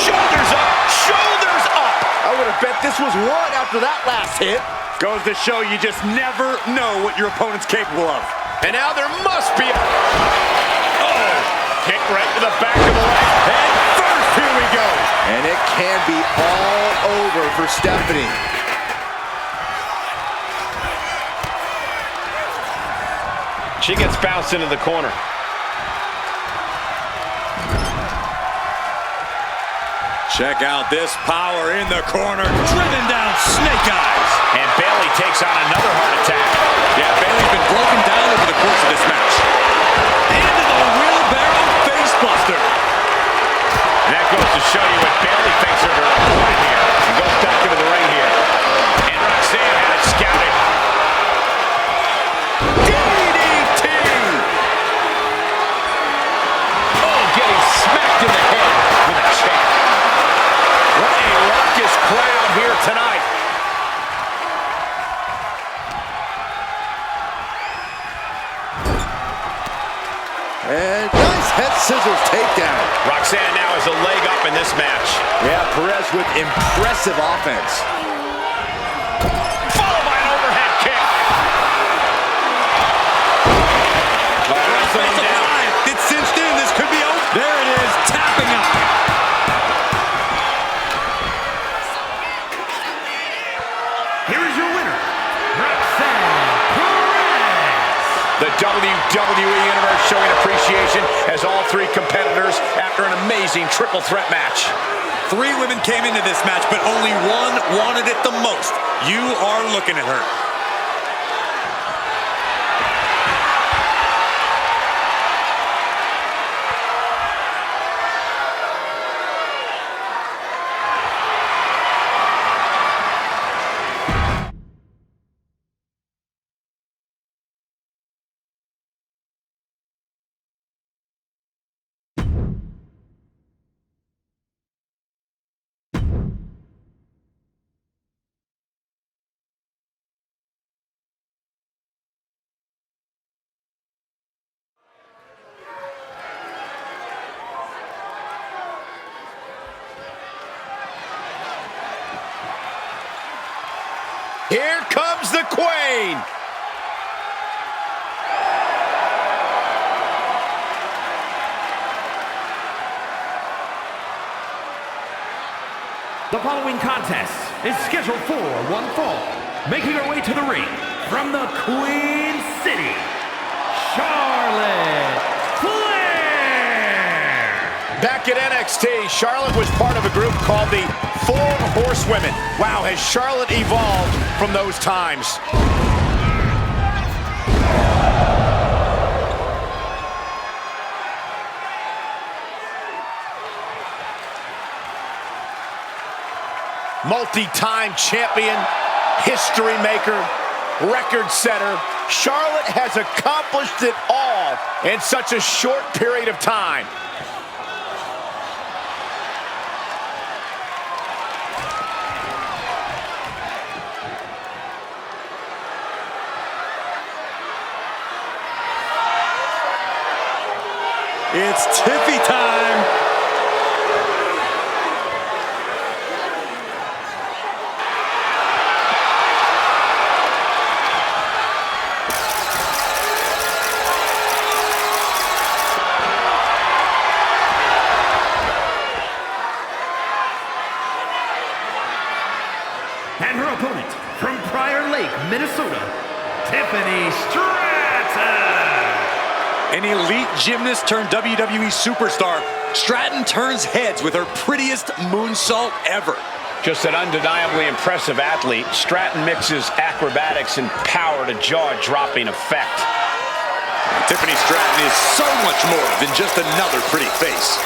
Shoulders up. Shoulders up. I would have bet this was one after that last hit. Goes to show you just never know what your opponent's capable of. And now there must be a... Oh! Kick right to the back of the leg. And first, here we go. And it can be all over for Stephanie. She gets bounced into the corner. Check out this power in the corner. Driven down Snake Eyes. And Bayley takes on another heart attack. Yeah, Bayley's been broken down over the course of this match. Into the wheelbarrow facebuster. And that goes to show you what Bayley thinks of her opponent here. And goes back into the ring here. And Roxanne had it scouted. DDT! Oh, getting smacked in the head with a chair. What a raucous crowd here tonight. And nice head scissors takedown. Roxanne now has a leg up in this match. Yeah, Perez with impressive offense. Followed by an overhead kick. Wrestling down. It's cinched in. This could be over. There it is. Tapping out. Here is your winner, Roxanne Perez. The WWE Universe showing appreciation as all three competitors after an amazing triple threat match. 3 women came into this match, but only one wanted it the most. You are looking at her. Here comes the Queen. The following contest is scheduled for one fall. Making her way to the ring from the Queen City, Charlotte Flair. Back at NXT, Charlotte was part of a group called the Four Horsewomen. Wow, has Charlotte evolved from those times? Multi-time champion, history maker, record setter. Charlotte has accomplished it all in such a short period of time. It's Tiffy time. And her opponent from Prior Lake, Minnesota, Tiffany Stratton. An elite gymnast turned WWE superstar, Stratton turns heads with her prettiest moonsault ever. Just an undeniably impressive athlete, Stratton mixes acrobatics and power to jaw-dropping effect. Tiffany Stratton is so much more than just another pretty face.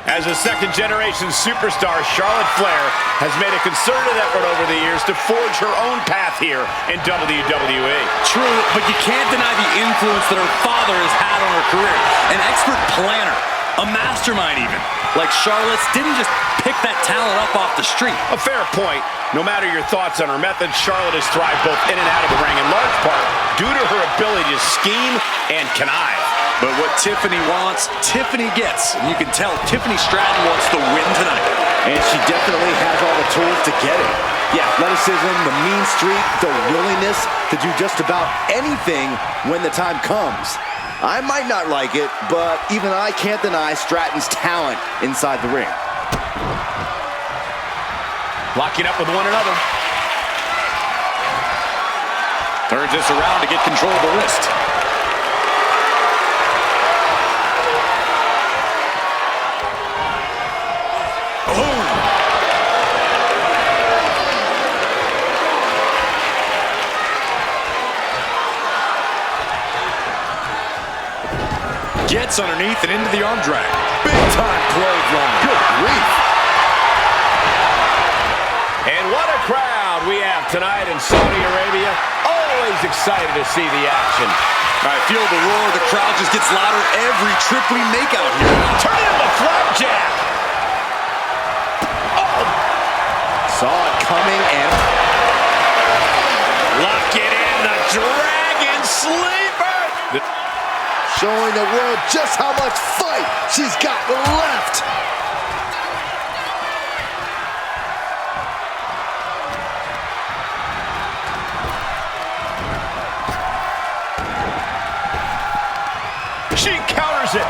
As a second-generation superstar, Charlotte Flair has made a concerted effort over the years to forge her own path here in WWE. True, but you can't deny the influence that her father has had on her career. An expert planner, a mastermind even. Like Charlotte's didn't just pick that talent up off the street. A fair point. No matter your thoughts on her methods, Charlotte has thrived both in and out of the ring, in large part due to her ability to scheme and connive. But what Tiffany wants, Tiffany gets. And you can tell Tiffany Stratton wants to win tonight. And she definitely has all the tools to get it. The athleticism, the mean streak, the willingness to do just about anything when the time comes. I might not like it, but even I can't deny Stratton's talent inside the ring. Locking up with one another. Turns this around to get control of the wrist. Gets underneath and into the arm drag. Big time clothesline. Good grief. And what a crowd we have tonight in Saudi Arabia. Always excited to see the action. All right, feel the roar. The crowd just gets louder every trip we make out here. Turn it into a flapjack. Oh! Saw it coming and... Lock it in, the Dragon Sleeper! showing the world just how much fight she's got left. She counters it.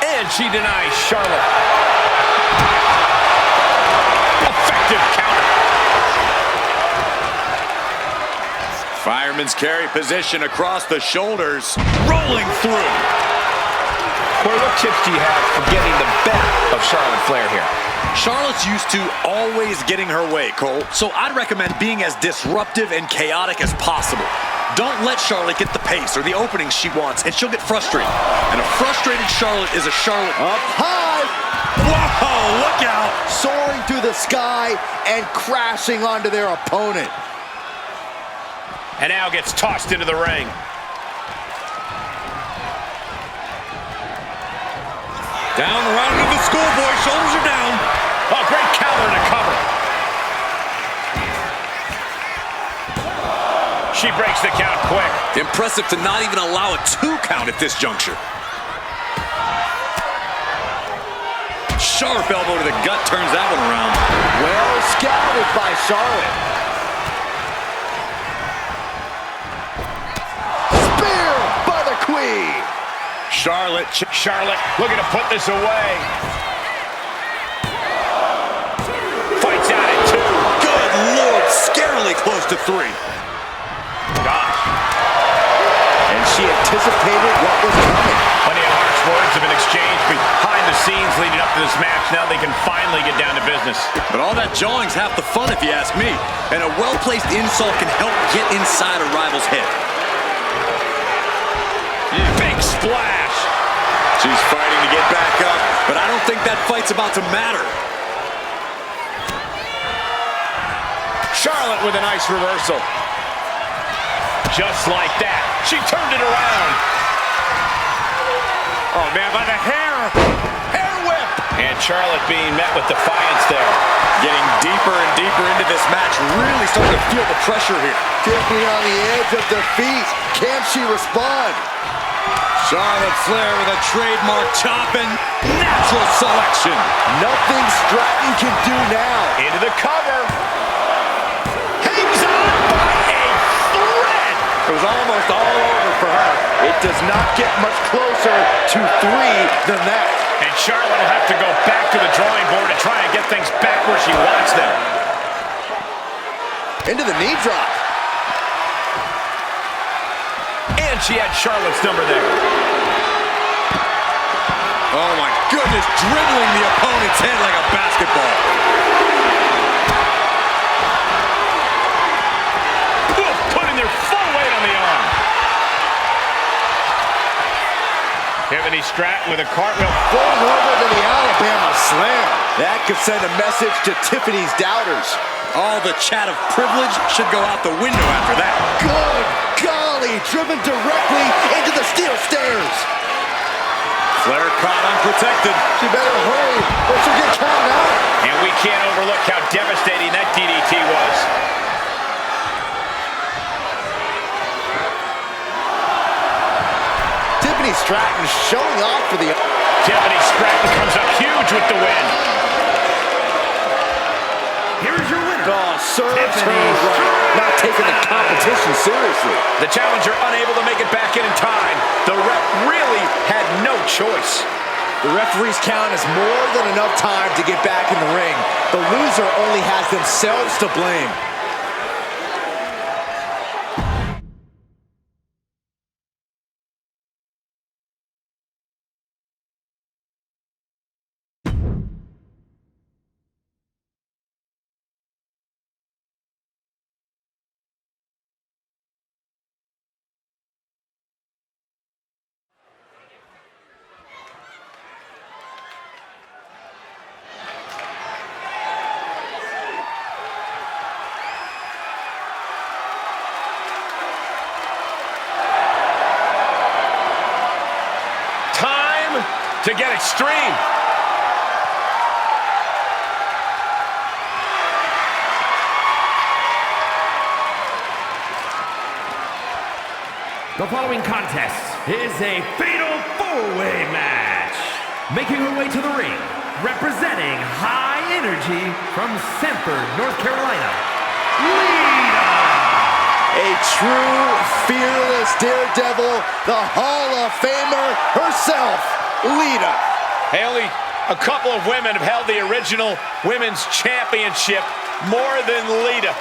And she denies Charlotte. Effective counter. Fireman's carry position across the shoulders, rolling through. Corey, what tips do you have for getting the bet of Charlotte Flair here? Charlotte's used to always getting her way, Cole, so I'd recommend being as disruptive and chaotic as possible. Don't let Charlotte get the pace or the openings she wants, and she'll get frustrated. And a frustrated Charlotte is a Charlotte. Up high! Whoa, look out! Soaring through the sky and crashing onto their opponent. And now gets tossed into the ring. Down around into the schoolboy, shoulders are down. Oh, great counter and a cover. She breaks the count quick. Impressive to not even allow a 2 count at this juncture. Sharp elbow to the gut turns that one around. Well scouted by Charlotte. Spear by the Queen. Charlotte looking to put this away. Fights out at 2. Good Lord, scarily close to 3. Gosh. And she anticipated what was coming. Plenty of harsh words have been exchanged behind the scenes leading up to this match. Now they can finally get down to business. But all that jawing's half the fun if you ask me. And a well-placed insult can help get inside a rival's head. Big splash. She's fighting to get back up, but I don't think that fight's about to matter. Charlotte with a nice reversal. Just like that, she turned it around. Oh man, by the hair whip. And Charlotte being met with defiance there. Getting deeper and deeper into this match, really starting to feel the pressure here. Tiffany on the edge of defeat. Can she respond? Charlotte Flair with a trademark chop and natural selection. Nothing Stratton can do now. Into the cover. Hangs on by a thread. It was almost all over for her. It does not get much closer to 3 than that. And Charlotte will have to go back to the drawing board and try and get things back where she wants them. into the knee drop. And she had Charlotte's number there. Oh my goodness, dribbling the opponent's head like a basketball. Oof, putting their full weight on the arm. Tiffany Stratton with a cartwheel. Going over to the Alabama slam. That could send a message to Tiffany's doubters. All the chat of privilege should go out the window after that. Good golly, driven directly into the steel stairs. Flair caught unprotected. She better hurry or she'll get counted out. And we can't overlook how devastating that DDT was. Tiffany Stratton showing off for the... Tiffany Stratton comes up huge with the win. Here's your winner. Oh, serves her Tiffany right. Not taking the competition seriously. The challenger unable to make it back in time. The ref really had no choice. The referee's count is more than enough time to get back in the ring. The loser only has themselves to blame. To get extreme. The following contest is a fatal four-way match. Making her way to the ring, representing High Energy from Sanford, North Carolina, Lita. A true, fearless daredevil, the Hall of Famer herself, Lita. Hey, only a couple of women have held the original women's championship more than Lita.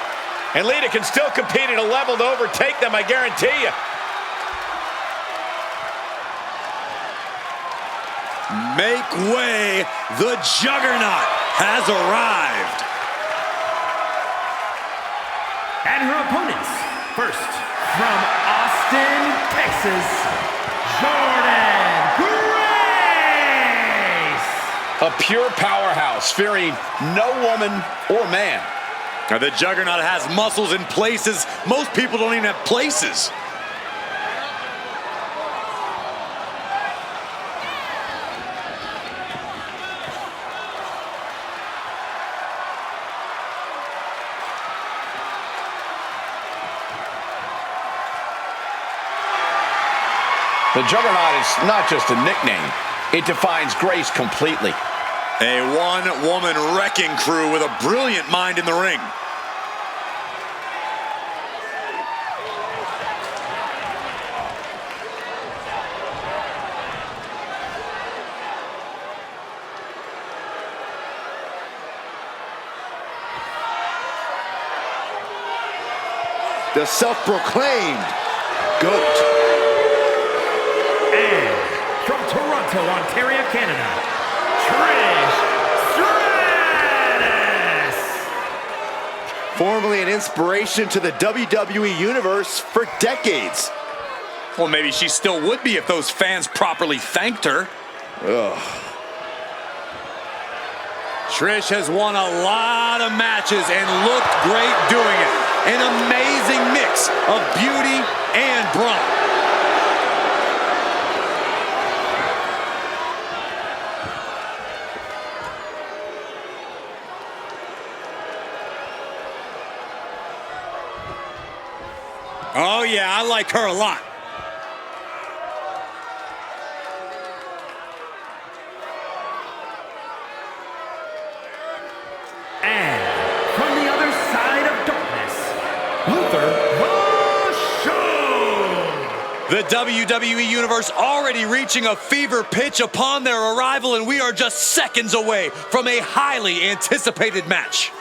And Lita can still compete at a level to overtake them, I guarantee you. Make way, the Juggernaut has arrived. And her opponents, first, from Austin, Texas, Jordynne Grace. A pure powerhouse, fearing no woman or man. Now, the Juggernaut has muscles in places most people don't even have places. The Juggernaut is not just a nickname. It defines Grace completely. A one-woman wrecking crew with a brilliant mind in the ring. The self-proclaimed GOAT. And from Toronto, Ontario, Canada, Trish Stratus. Formerly an inspiration to the WWE Universe for decades. Well, maybe she still would be if those fans properly thanked her. Ugh. Trish has won a lot of matches and looked great doing it. An amazing mix of beauty and brawn. Oh yeah, I like her a lot. And from the other side of darkness, Luther the Show. The WWE Universe already reaching a fever pitch upon their arrival, and we are just seconds away from a highly anticipated match.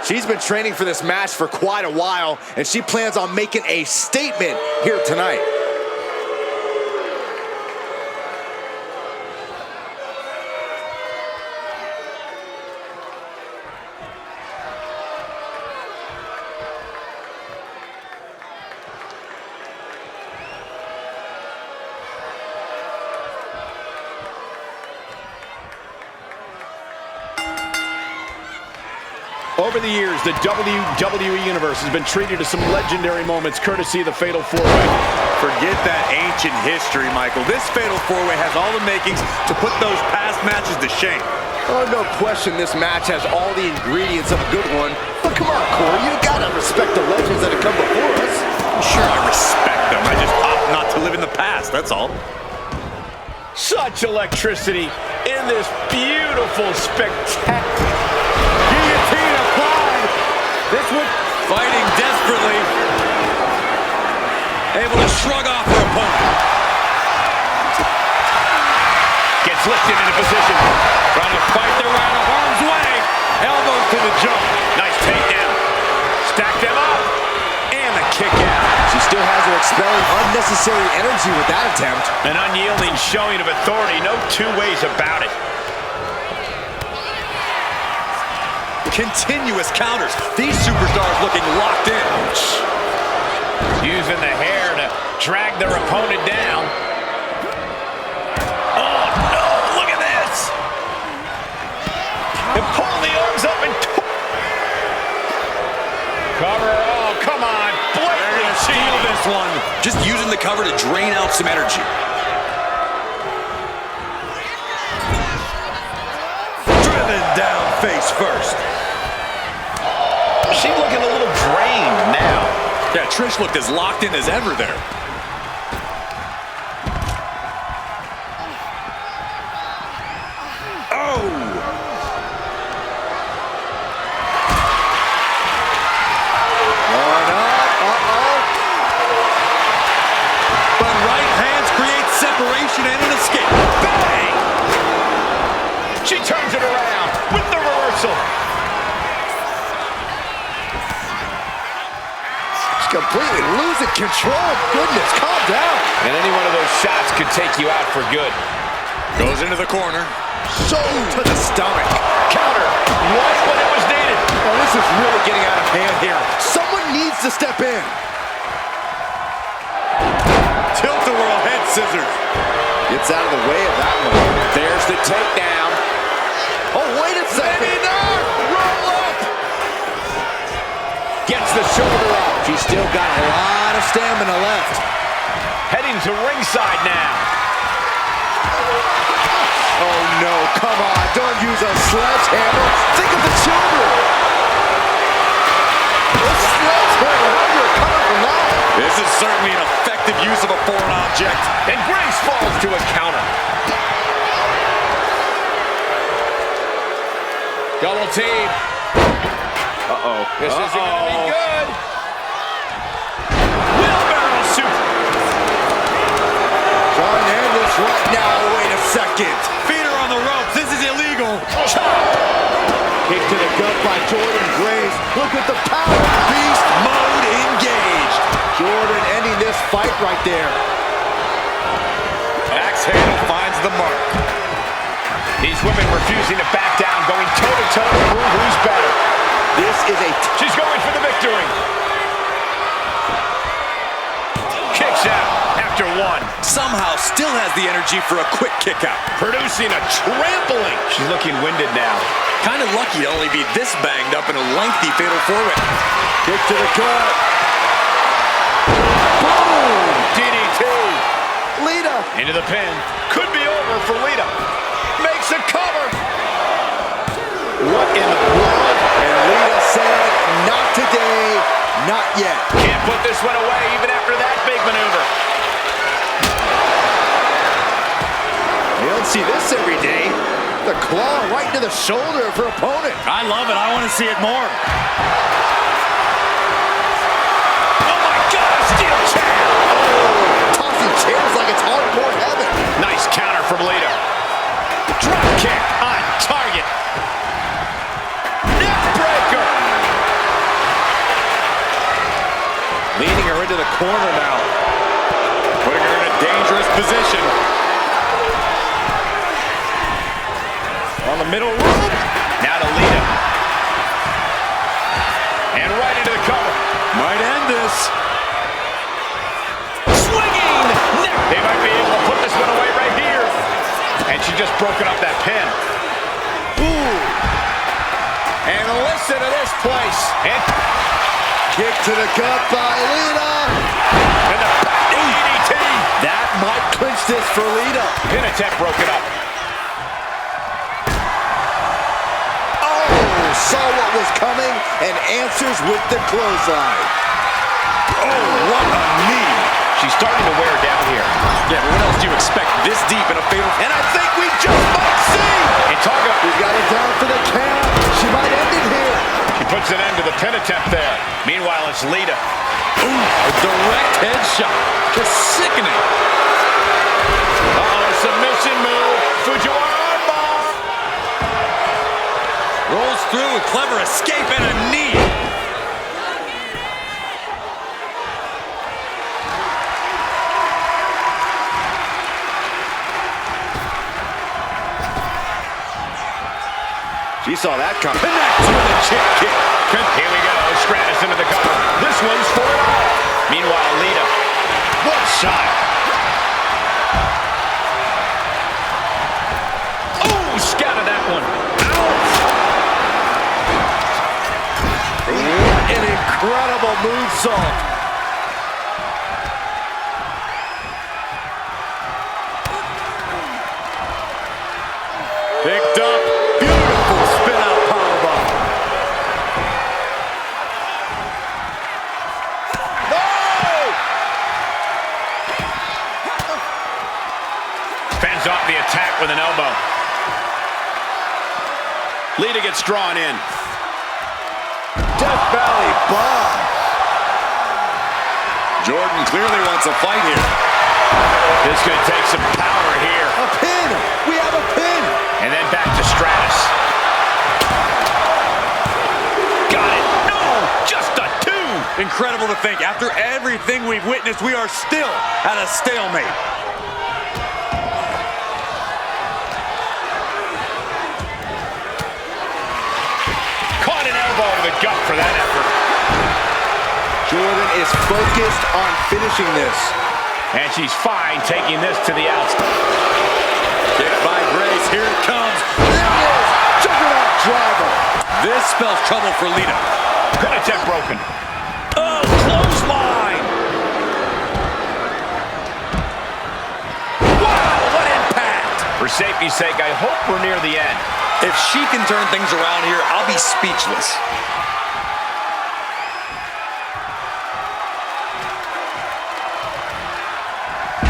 She's been training for this match for quite a while, and she plans on making a statement here tonight. Over the years, the WWE Universe has been treated to some legendary moments courtesy of the Fatal 4-Way. Forget that ancient history, Michael. This Fatal 4-Way has all the makings to put those past matches to shame. Oh, no question this match has all the ingredients of a good one. But come on, Corey, you gotta respect the legends that have come before us. Sure, I respect them. I just opt not to live in the past, that's all. Such electricity in this beautiful spectacular. Guillotine applied. This one Fighting desperately. Able to shrug off her opponent. Gets lifted into position. Trying to fight their way out of harm's way. Elbows to the jaw. Nice takedown. Stack them up. And the kick out. She still has her expelling unnecessary energy with that attempt. An unyielding showing of authority. No two ways about it. Continuous counters. These superstars looking locked in. Using the hair to drag their opponent down. Oh, no. Look at this. And pull the arms up and... Cover. Oh, come on. Blatantly Steal this one. Just using the cover to drain out some energy. Driven down face first. She's looking a little drained now. Yeah, Trish looked as locked in as ever there. Oh! One up. Uh-oh. But right hands create separation and an escape. Bang! She turns it around with the reversal. Completely losing control. Goodness, calm down. And any one of those shots could take you out for good. Goes into the corner. So to the stomach. Counter. Right when it was needed. Oh, this is really getting out of hand here. Someone needs to step in. Tilt-a-whirl head scissors. Gets out of the way of that one. There's the takedown. Oh, wait a second. Maybe not. Roll up. Gets the shoulder up. She's still got a lot of stamina left. Heading to ringside now. Oh, no. Come on. Don't use a sledgehammer. Think of the children. A sledgehammer. How do you recover from that? This is certainly an effective use of a foreign object. And Grace falls to a counter. Double team. Uh-oh. This isn't going to be good. Wheelbarrow super. Trying to end this right now. Wait a second. Feet are on the ropes. This is illegal. Kick to the gut by Jordynne Grace. Look at the power. Beast mode engaged. Jordan ending this fight right there. Axe handle finds the mark. These women refusing to back down, going toe-to-toe to prove who's better. This is a... She's going for the victory. Kicks out after one. Somehow still has the energy for a quick kick out. Producing a trampling. She's looking winded now. Kind of lucky to only be this banged up in a lengthy fatal four-way. Kick to the gut. Boom! DDT. Lita. Into the pin. Could be over for Lita. Makes a cover. What in the world? And Lita said, not today, not yet. Can't put this one away even after that big maneuver. You don't see this every day. The claw right into the shoulder of her opponent. I love it. I want to see it more. Oh my God, steel chair. Tossing chairs like it's hardcore heaven. Nice counter from Lita. Drop kick on target. Neck breaker. corner now. Putting her in a dangerous position. On the middle rope. Now to Lita. And right into the cover. Might end this. Swinging! They might be able to put this one away right here. And she just broken up that pin. Ooh. And listen to this place. And Kick to the gut by Lita. And the DDT. That might clinch this for Lita. Pin attempt broken up. Oh, saw what was coming and answers with the clothesline. Oh, what a knee. She's starting to wear down here. Yeah, but what else do you expect this deep in a fatal? And I think we just might see. And talk about, We've got it down for the count. She might end it here. she puts an end to the pin attempt there. Meanwhile, it's Lita. Ooh, a direct headshot. Just sickening. Uh-oh, submission move. Fujiwara armbar. Rolls through a clever escape and a knee. She saw that coming. Connects with a chip kick. Here we go. Stratus into the cover. This one's for it all. Meanwhile, Lita. What a shot. Oh, scouted that one. What an incredible moonsault. Picked up. Beautiful spin out powerbomb. Fends off the attack with an elbow. Lita gets drawn in. Death Valley bomb. Jordan clearly wants a fight here. This could take some power here. A pin. We have a pin. And then back to Stratus. Got it. No, just a two. Incredible to think, after everything we've witnessed, we are still at a stalemate. Caught an elbow to the gut for that effort. Jordan is focused on finishing this. And she's fine taking this to the outside. Kick by Grace, here it comes. There it is. Juggernaut driver. This spells trouble for Lita. Pin attempt broken. Oh, clothesline. Wow, what impact. For safety's sake, I hope we're near the end. If she can turn things around here, I'll be speechless.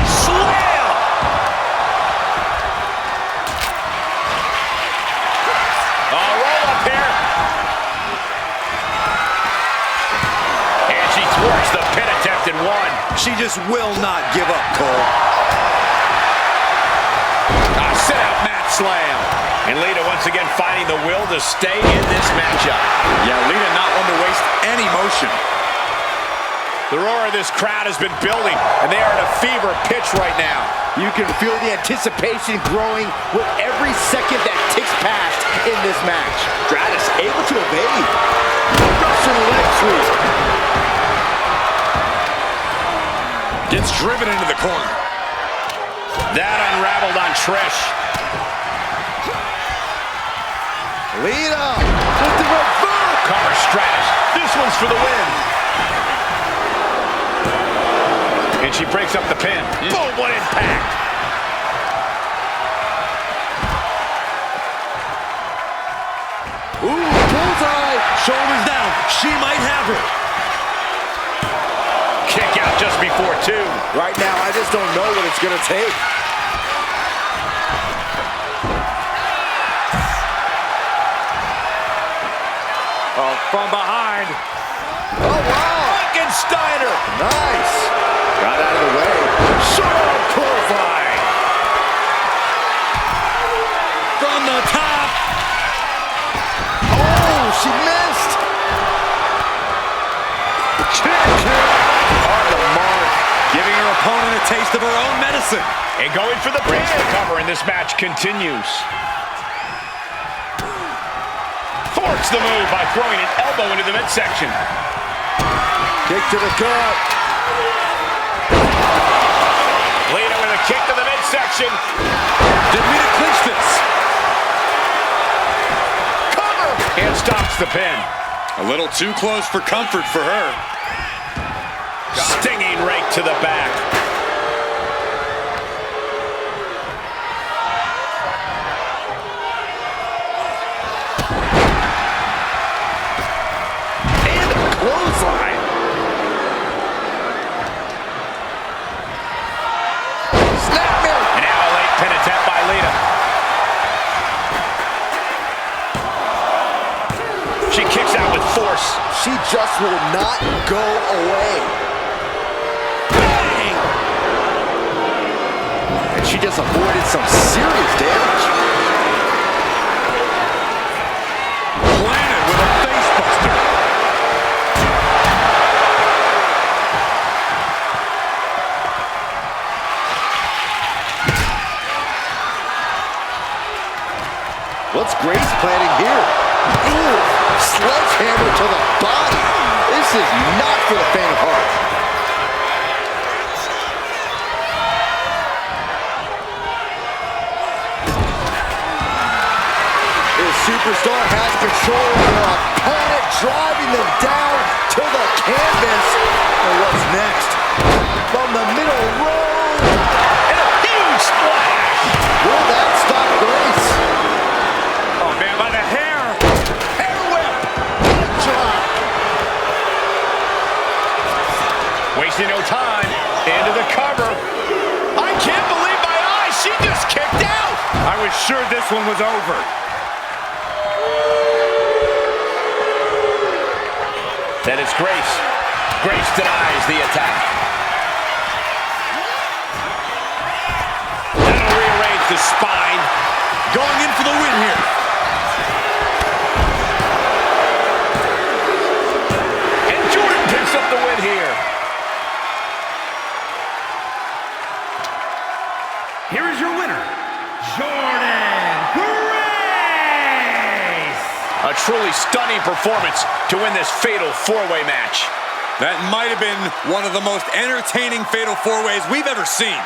Slam. Oh, roll up here. And she thwarts the pin attempt and one. She just will not give up, Cole. A sit-out mat slam. And Lita once again finding the will to stay in this matchup. Yeah, Lita not one to waste any motion. The roar of this crowd has been building, and they are at a fever pitch right now. You can feel the anticipation growing with every second that ticks past in this match. Stratus able to evade. Russian leg sweep. Gets driven into the corner. That unraveled on Trish. Lita with the reverse. Cover Stratus. This one's for the win. And she breaks up the pin. Boom, what impact. Ooh, bullseye. Shoulders down. She might have it. Kick out just before two. Right now, I just don't know what it's going to take. Oh, from behind. Oh, wow. Frankensteiner. Nice. Got out of the way. Sharp clothesline. From the top. Oh, she missed. Kick. On the mark. of her own medicine. And going for the pin cover, and this match continues. Thwarts the move by throwing an elbow into the midsection. Kick to the gut. Lita with a kick to the midsection. Didn't mean to clinch this. Cover! And stops the pin. A little too close for comfort for her. Stinging right to the back. And a clothesline. Snapmare. And now a late pin attempt by Lita. She kicks out with force. She just will not go away. Bang! And she just avoided some serious damage. Planted with a face buster. What's Grace planning here? Ooh, sledgehammer to the body. This is not for the faint of heart. This superstar has control of their opponent, driving them down to the canvas. And what's next? From the middle row. And a huge splash. Will that stop Grace? Oh, man, by the hair. Hair whip. Drop. Wasting no time. Into the cover. I can't believe my eyes. She just kicked out. I was sure this one was over. Then it's Grace. Grace denies the attack. That'll rearrange the spine. Going in for the win here. And Jordan picks up the win here. Here is your winner, Jordan Grace! A truly stunning performance to win this fatal four-way match. That might have been one of the most entertaining fatal four-ways we've ever seen.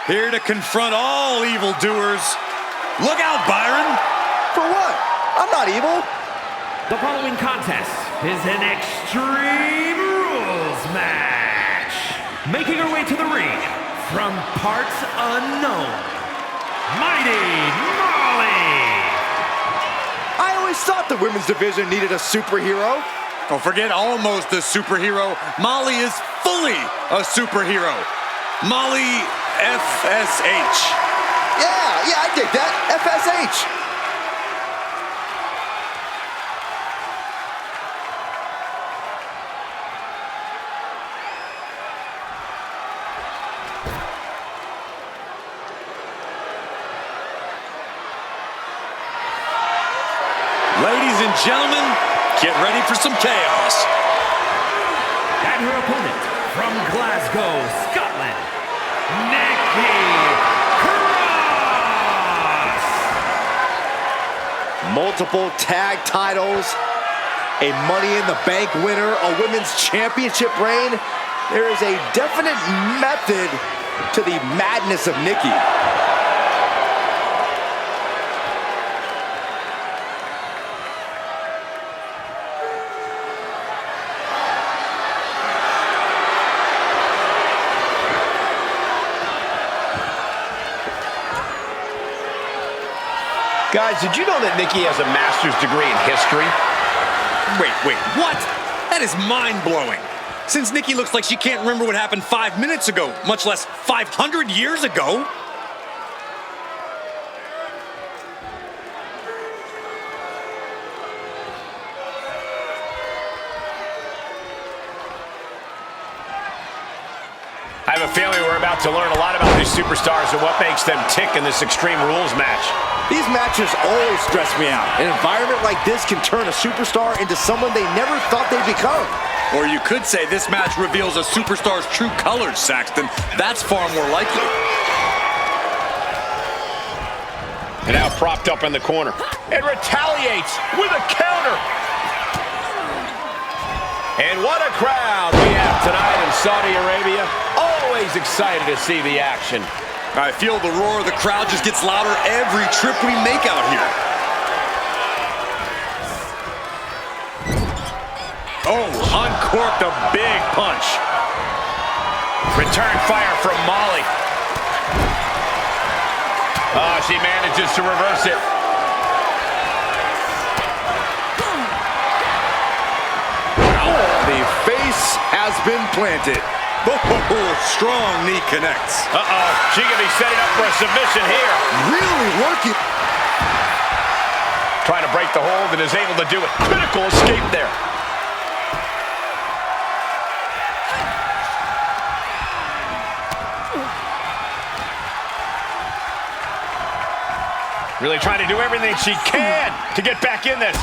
Here to confront all evildoers. Look out, Byron. For what? I'm not evil. The following contest is an Extreme Rules match. Making her way to the ring from parts unknown, Mighty Molly. I always thought the women's division needed a superhero. Don't forget, almost a superhero. Molly is fully a superhero. Molly FSH. Yeah, I dig that. FSH. Ladies and gentlemen, get ready for some chaos. And her opponent from Glasgow, Scotland, Nikki Cross. Multiple tag titles, a Money in the Bank winner, a women's championship reign. There is a definite method to the madness of Nikki. Guys, did you know that Nikki has a master's degree in history? Wait, what? That is mind-blowing. Since Nikki looks like she can't remember what happened 5 minutes ago, much less 500 years ago. I have a feeling we're about to learn a lot about these superstars and what makes them tick in this Extreme Rules match. These matches always stress me out. An environment like this can turn a superstar into someone they never thought they'd become. Or you could say this match reveals a superstar's true colors, Saxton. That's far more likely. And now propped up in the corner. And retaliates with a counter. And what a crowd we have tonight in Saudi Arabia. Always excited to see the action. I feel the roar of the crowd just gets louder every trip we make out here. Oh, uncorked a big punch. Return fire from Molly. Oh, she manages to reverse it. The face has been planted. Oh, strong knee connects. Uh-oh, she could be setting up for a submission here. Really working. Trying to break the hold and is able to do it. Critical escape there. Really trying to do everything she can to get back in this.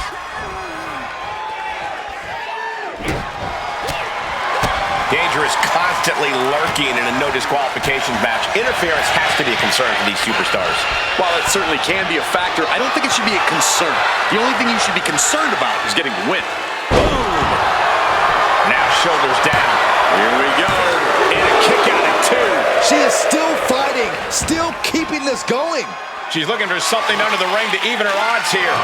Danger is constantly lurking in a no disqualification match. Interference has to be a concern for these superstars. While it certainly can be a factor, I don't think it should be a concern. The only thing you should be concerned about is getting the win. Boom! Now shoulders down. Here we go. And a kick out at 2. She is still fighting, still keeping this going. She's looking for something under the ring to even her odds here.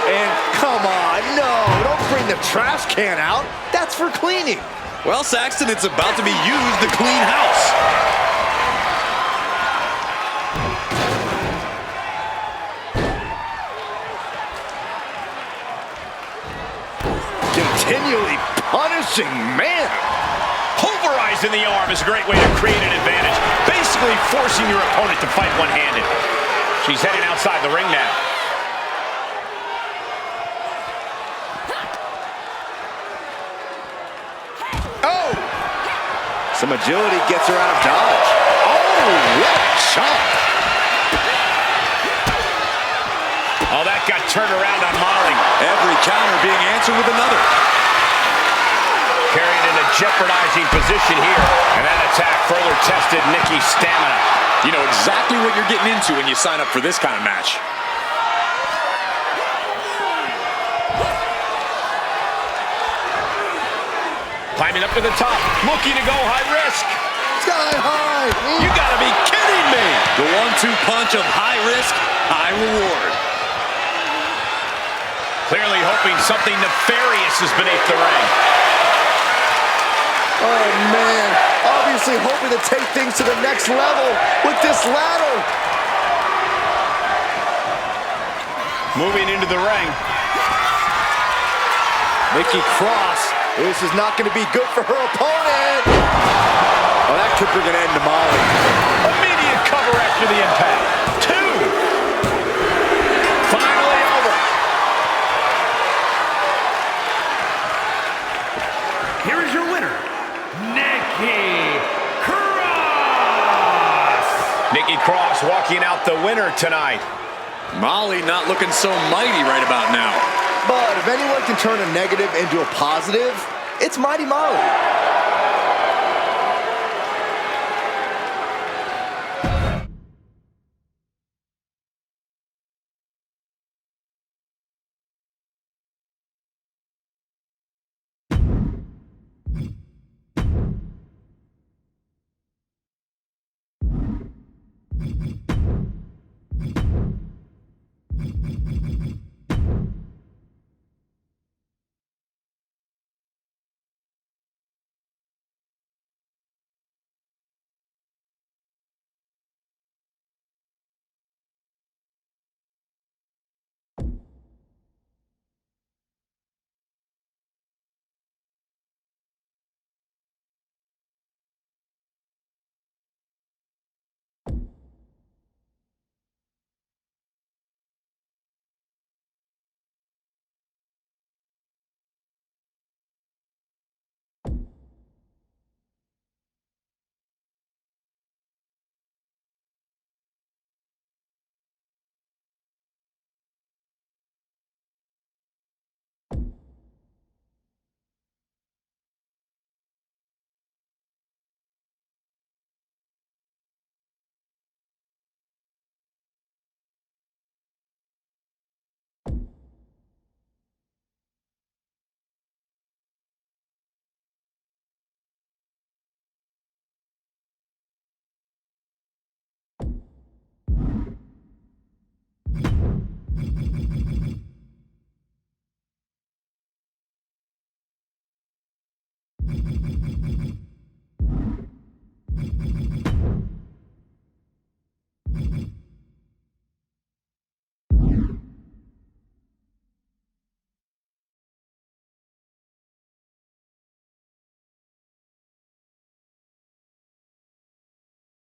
And come on, no, don't bring the trash can out. That's for cleaning. Well, Saxton, it's about to be used to clean house. Continually punishing, man. Pulverizing the arm is a great way to create an advantage. Basically forcing your opponent to fight one-handed. She's heading outside the ring now. Oh! Some agility gets her out of dodge. Oh, what a chop. Oh, that got turned around on Molly. Every counter being answered with another. Carried in a jeopardizing position here. And that attack further tested Nikki's stamina. You know exactly what you're getting into when you sign up for this kind of match. Climbing up to the top, looking to go high risk. Sky high. You gotta be kidding me. The 1-2 punch of high risk, high reward. Clearly hoping something nefarious is beneath the ring. Oh, man. Obviously hoping to take things to the next level with this ladder. Moving into the ring. Nikki Cross. This is not going to be good for her opponent. Oh, that could bring an end to Molly. Immediate cover after the impact. 2. Finally over. Here is your winner, Nikki Cross! Nikki Cross walking out the winner tonight. Molly not looking so mighty right about now. But if anyone can turn a negative into a positive, it's Mighty Molly.